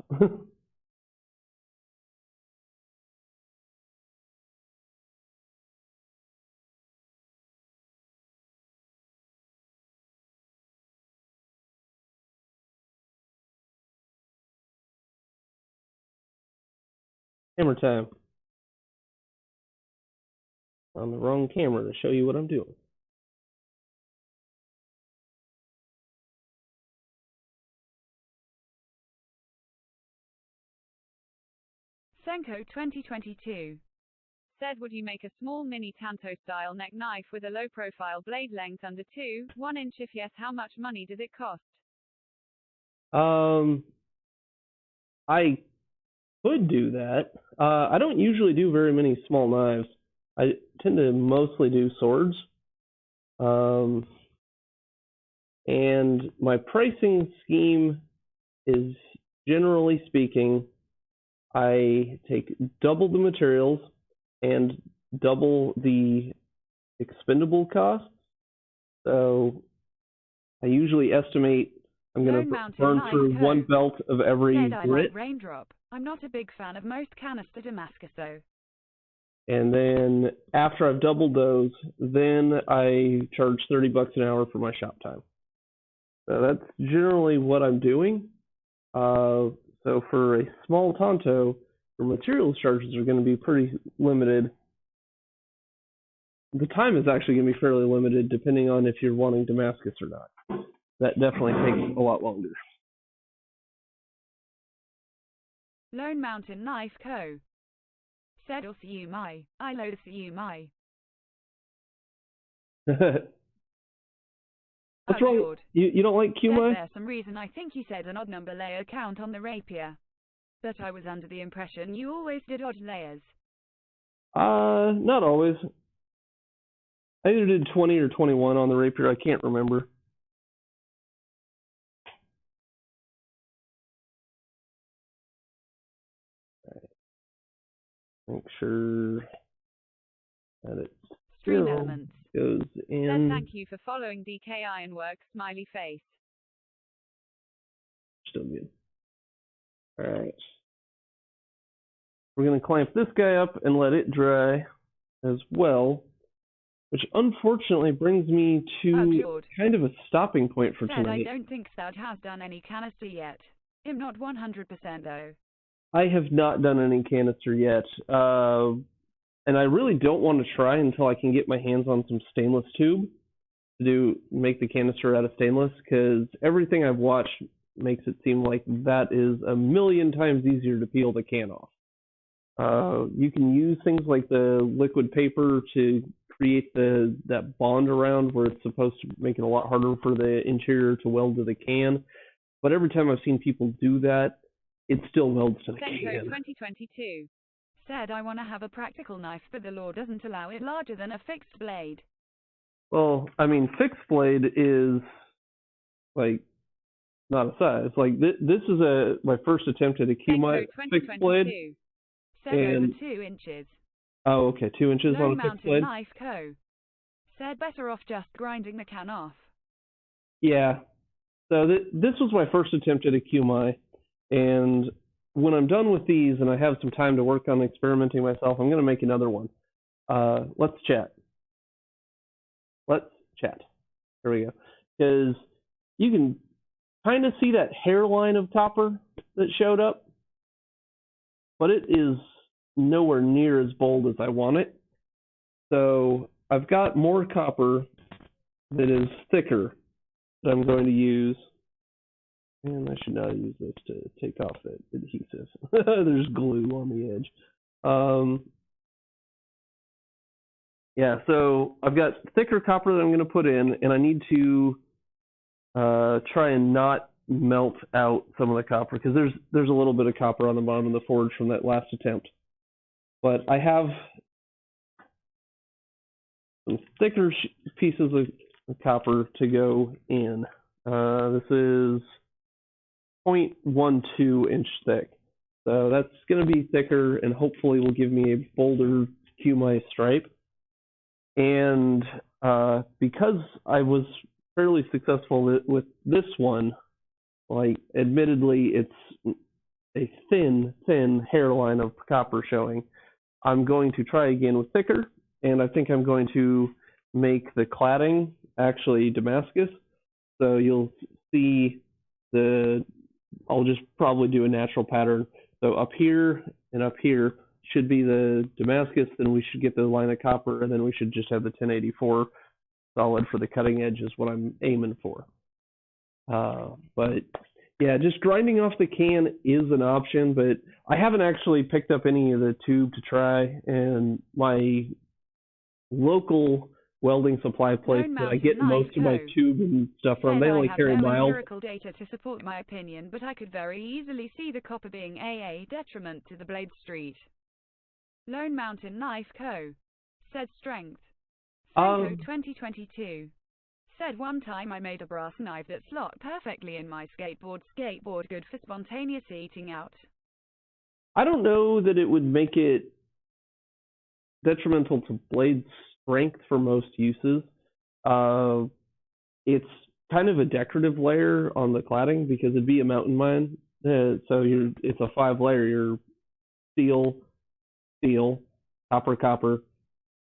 Hammer time. On the wrong camera to show you what I'm doing. Senko 2022 said, would you make a small mini tanto-style neck knife with a low-profile blade length under 2.1 inch? If yes, how much money does it cost? I could do that. I don't usually do very many small knives. I tend to mostly do swords. And my pricing scheme is, generally speaking, I take double the materials and double the expendable costs. So I usually estimate I'm going to burn through one belt of every grit. Like raindrop. I'm not a big fan of most canister Damascus though. And then after I've doubled those, then I charge $30 an hour for my shop time. So that's generally what I'm doing. So for a small Tonto, the materials charges are going to be pretty limited. The time is actually going to be fairly limited depending on if you're wanting Damascus or not. That definitely takes a lot longer. Lone Mountain Knife Co. said, "I'll see you, my. I loathe see you, my." What's wrong? Lord. You don't like QMI? There's some reason I think you said an odd number layer count on the rapier. But I was under the impression you always did odd layers. Not always. I either did 20 or 21 on the rapier. I can't remember. Make sure that it Stream elements goes in. Said, thank you for following DK Ironworks, smiley face. Still good. Alright. We're going to clamp this guy up and let it dry as well, which unfortunately brings me to kind of a stopping point for tonight. I don't think Stout has done any canister yet. I'm not 100% though. I have not done any canister yet, and I really don't want to try until I can get my hands on some stainless tube to make the canister out of stainless, because everything I've watched makes it seem like that is a million times easier to peel the can off. You can use things like the liquid paper to create that bond around where it's supposed to make it a lot harder for the interior to weld to the can, but every time I've seen people do that, it still welds to the can. 2022 said, I want to have a practical knife, but the law doesn't allow it larger than a fixed blade. Well, I mean, fixed blade is like not a size. Like this is my first attempt at a QMI fixed blade. Said over 2 inches. Oh, okay, 2 inches on a fixed blade. Knife Co. said, better off just grinding the can off. Yeah. So this was my first attempt at a QMI. And when I'm done with these and I have some time to work on experimenting myself, I'm going to make another one. Let's chat. There we go. Because you can kind of see that hairline of copper that showed up, but it is nowhere near as bold as I want it. So I've got more copper that is thicker that I'm going to use. And I should not use this to take off that adhesive. There's glue on the edge. Yeah, so I've got thicker copper that I'm going to put in, and I need to try and not melt out some of the copper, because there's a little bit of copper on the bottom of the forge from that last attempt. But I have some thicker pieces of copper to go in. This is 0.12 inch thick. So that's going to be thicker and hopefully will give me a bolder QMI stripe. And because I was fairly successful with this one, like admittedly it's a thin hairline of copper showing, I'm going to try again with thicker, and I think I'm going to make the cladding actually Damascus. So you'll see I'll just probably do a natural pattern. So up here and up here should be the Damascus, then we should get the line of copper, and then we should just have the 1084 solid for the cutting edge is what I'm aiming for. But Yeah, just grinding off the can is an option, but I haven't actually picked up any of the tube to try, and my local welding supply place Lone that I Mountain get Knife most of my Co. tube and stuff from, said they I only have carry no miles. empirical data to support my opinion, but I could very easily see the copper being a detriment to the blade street. Lone Mountain Knife Co. said strength. Senko 2022 said one time I made a brass knife that slot perfectly in my skateboard, good for spontaneous eating out. I don't know that it would make it detrimental to blade strength for most uses. It's kind of a decorative layer on the cladding because it'd be a mountain mine. It's a 5-layer. You're steel, steel, copper, copper,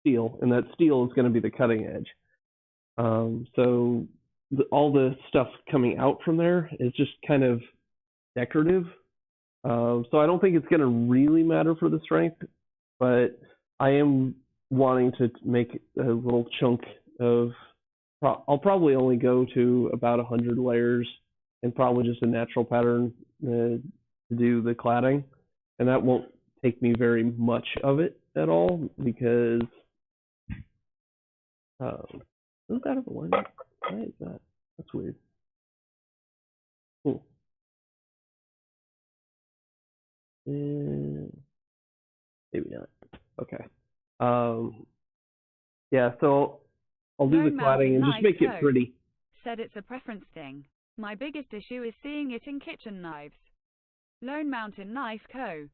steel, and that steel is going to be the cutting edge. All the stuff coming out from there is just kind of decorative. So I don't think it's going to really matter for the strength, but I am wanting to make a little chunk of. I'll probably only go to about 100 layers and probably just a natural pattern to do the cladding, and that won't take me very much of it at all because is that of alignment? Why is that? That's weird. Cool. Maybe not. Okay. Yeah, so I'll do the cladding and just make it pretty. Said it's a preference thing. My biggest issue is seeing it in kitchen knives. Lone Mountain Knife Co.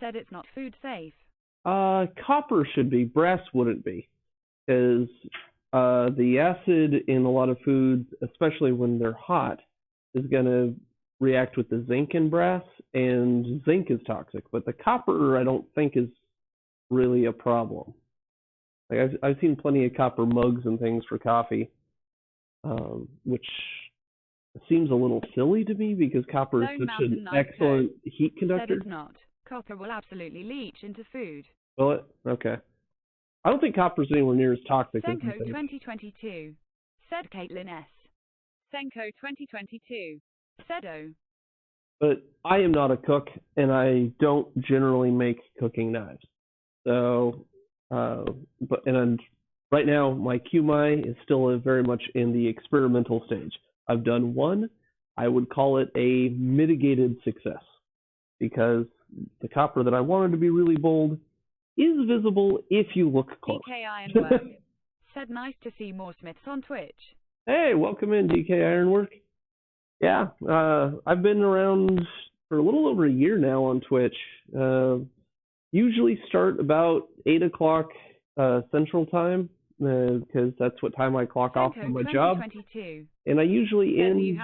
said it's not food safe. Copper should be, brass wouldn't be. Because the acid in a lot of foods, especially when they're hot, is going to react with the zinc in brass, and zinc is toxic. But the copper, I don't think, is really a problem. Like I've seen plenty of copper mugs and things for coffee, which seems a little silly to me because copper is such an excellent heat conductor. Said it's not. Copper will absolutely leach into food. Will it? Okay. I don't think copper's anywhere near as toxic as Senko 2022 said Caitlin S. Senko 2022 said O. But I am not a cook, and I don't generally make cooking knives. So, right now my QMI is still very much in the experimental stage. I've done one. I would call it a mitigated success because the copper that I wanted to be really bold is visible if you look close. DK Ironwork said nice to see more Smiths on Twitch. Hey, welcome in, DK Ironwork. Yeah, I've been around for a little over a year now on Twitch. Usually start about 8 o'clock Central Time because that's what time I clock off from my job. And I usually end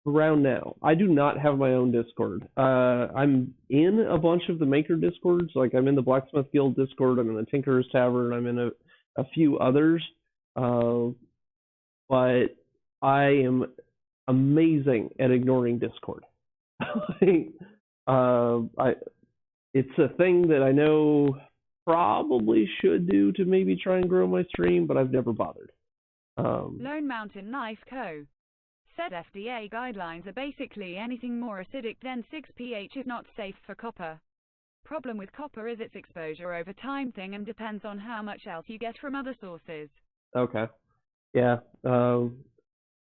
around now. I do not have my own Discord. I'm in a bunch of the Maker Discords. Like I'm in the Blacksmith Guild Discord. I'm in the Tinkerer's Tavern. I'm in a few others. But I am amazing at ignoring Discord. It's a thing that I know probably should do to maybe try and grow my stream, but I've never bothered. Lone Mountain Knife Co. said FDA guidelines are basically anything more acidic than 6 pH is not safe for copper. Problem with copper is its exposure over time thing and depends on how much else you get from other sources. Okay. Yeah.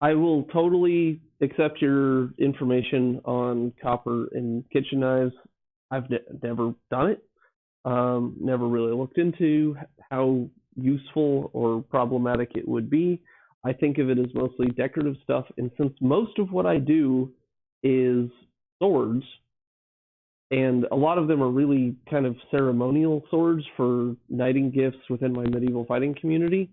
I will totally accept your information on copper in kitchen knives. I've never done it. Never really looked into how useful or problematic it would be. I think of it as mostly decorative stuff, and since most of what I do is swords, and a lot of them are really kind of ceremonial swords for knighting gifts within my medieval fighting community,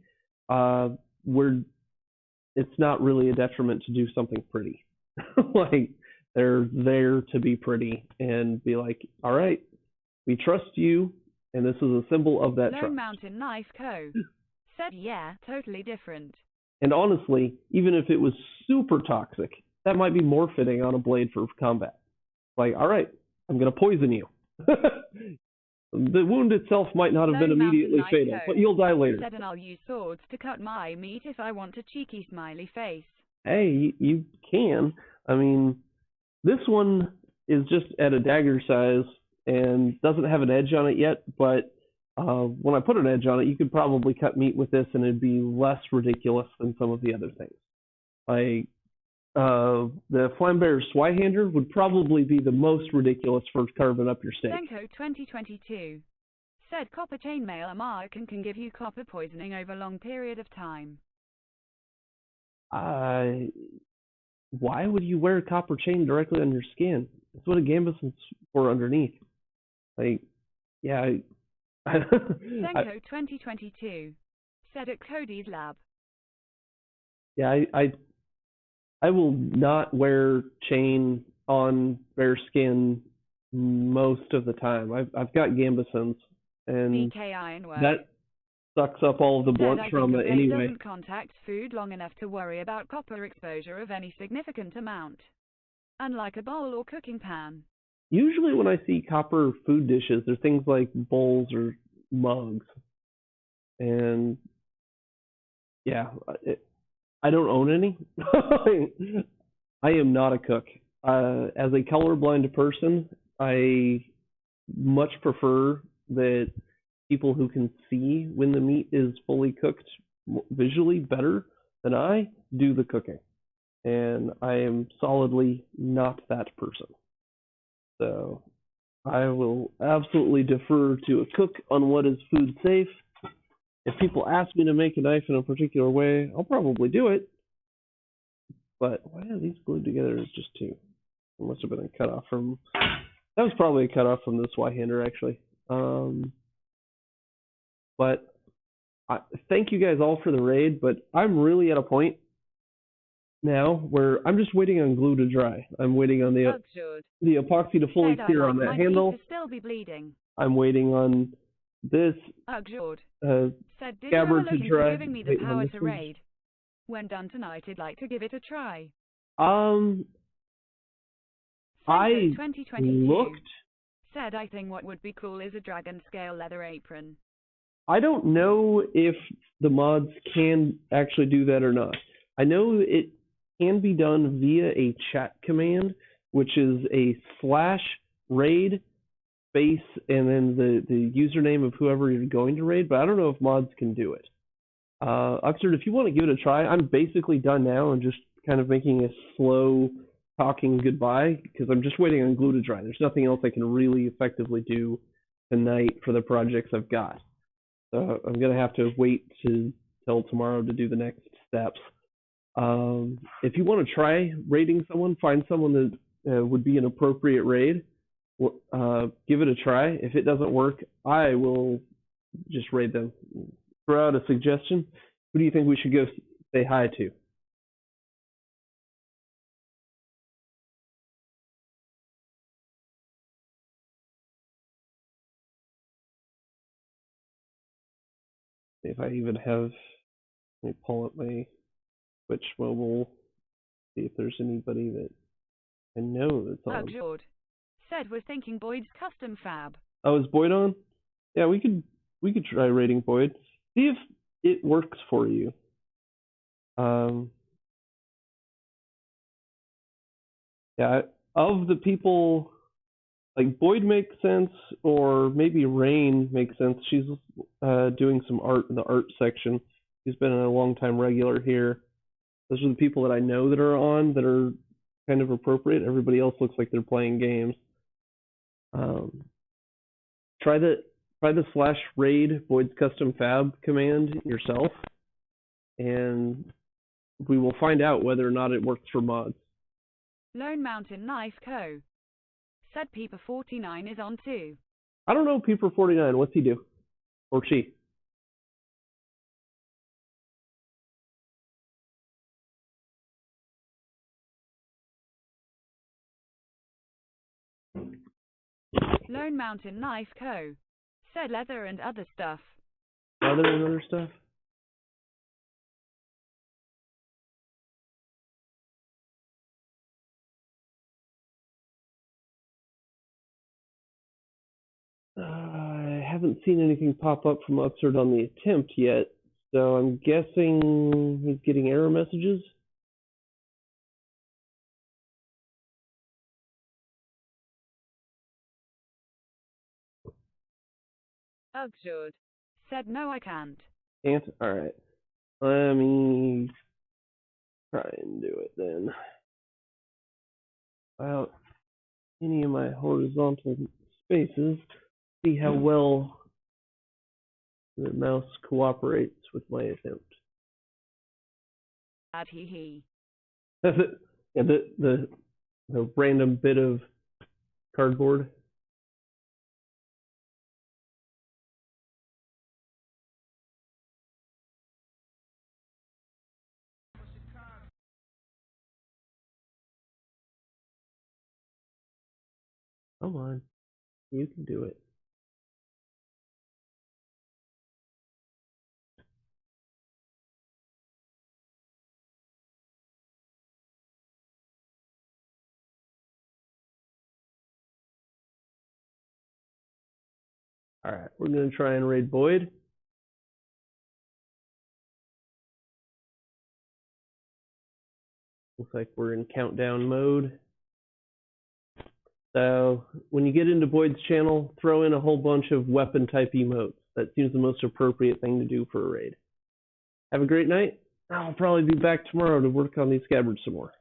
it's not really a detriment to do something pretty. Like, they're there to be pretty and be like, all right, we trust you, and this is a symbol of that trust. Lone Mountain Knife Co. said, yeah, totally different. And honestly, even if it was super toxic, that might be more fitting on a blade for combat. Like, all right, I'm going to poison you. The wound itself might not have been immediately fatal, but you'll die later. Said, and I'll use swords to cut my meat if I want a cheeky smiley face. Hey, you can. I mean, This one is just at a dagger size and doesn't have an edge on it yet, but when I put an edge on it, you could probably cut meat with this and it'd be less ridiculous than some of the other things. Like the Flambear Swyhander would probably be the most ridiculous for carving up your steak. Senko 2022 said copper chainmail amark and can give you copper poisoning over a long period of time. Why would you wear a copper chain directly on your skin? That's what a gambeson's for underneath. Like, yeah. Senko 2022 said at Cody's lab. Yeah, I will not wear chain on bare skin most of the time. I've got gambesons, and that sucks up all of the blunt trauma anyway. Doesn't contact food long enough to worry about copper exposure of any significant amount, unlike a bowl or cooking pan. Usually when I see copper food dishes, they're things like bowls or mugs. And yeah, I don't own any. I am not a cook. As a colorblind person, I much prefer that people who can see when the meat is fully cooked visually better than I do the cooking. And I am solidly not that person. So I will absolutely defer to a cook on what is food safe. If people ask me to make a knife in a particular way, I'll probably do it. But why are these glued together as just two? It must have been a cutoff from... That was probably a cutoff from the Swyhander, actually. But thank you guys all for the raid, but I'm really at a point now where I'm just waiting on glue to dry. I'm waiting on the epoxy to fully cure on that handle. Still be bleeding. I'm waiting on this scabbard to dry. Giving me the power to raid. When done tonight, I'd like to give it a try. I looked. Said I think what would be cool is a dragon scale leather apron. I don't know if the mods can actually do that or not. I know it can be done via a chat command, which is a /raid space and then the username of whoever you're going to raid, but I don't know if mods can do it. Uxard, if you want to give it a try, I'm basically done now and just kind of making a slow talking goodbye because I'm just waiting on glue to dry. There's nothing else I can really effectively do tonight for the projects I've got. So I'm going to have to wait till tomorrow to do the next steps. If you want to try raiding someone, find someone that would be an appropriate raid. Give it a try. If it doesn't work, I will just raid them. Throw out a suggestion. Who do you think we should go say hi to? If I even have, let me pull up my Twitch mobile, see if there's anybody that I know that's on. Jord said we're thinking Boyd's custom fab. Oh, is Boyd on? Yeah, we could try raiding Boyd. See if it works for you. Yeah, of the people, like Boyd makes sense, or maybe Rain makes sense. She's doing some art in the art section. She's been a long-time regular here. Those are the people that I know that are on that are kind of appropriate. Everybody else looks like they're playing games. Try the /raid Boyd's custom fab command yourself, and we will find out whether or not it works for mods. Lone Mountain Knife Co. said Peeper49 is on too. I don't know Peeper49. What's he do? Or she? Lone Mountain Knife Co. said leather and other stuff. Leather and other stuff? I haven't seen anything pop up from Uxard on the attempt yet, so I'm guessing he's getting error messages. Ugshud. Said no I can't. Can't? Alright. Let me try and do it then. Without any of my horizontal spaces, see how well the mouse cooperates with my attempt. Bad hee. That's it. Yeah, the random bit of cardboard. Come on, you can do it. Alright, we're going to try and raid Boyd. Looks like we're in countdown mode. So when you get into Boyd's channel, throw in a whole bunch of weapon type emotes. That seems the most appropriate thing to do for a raid. Have a great night. I'll probably be back tomorrow to work on these scabbards some more.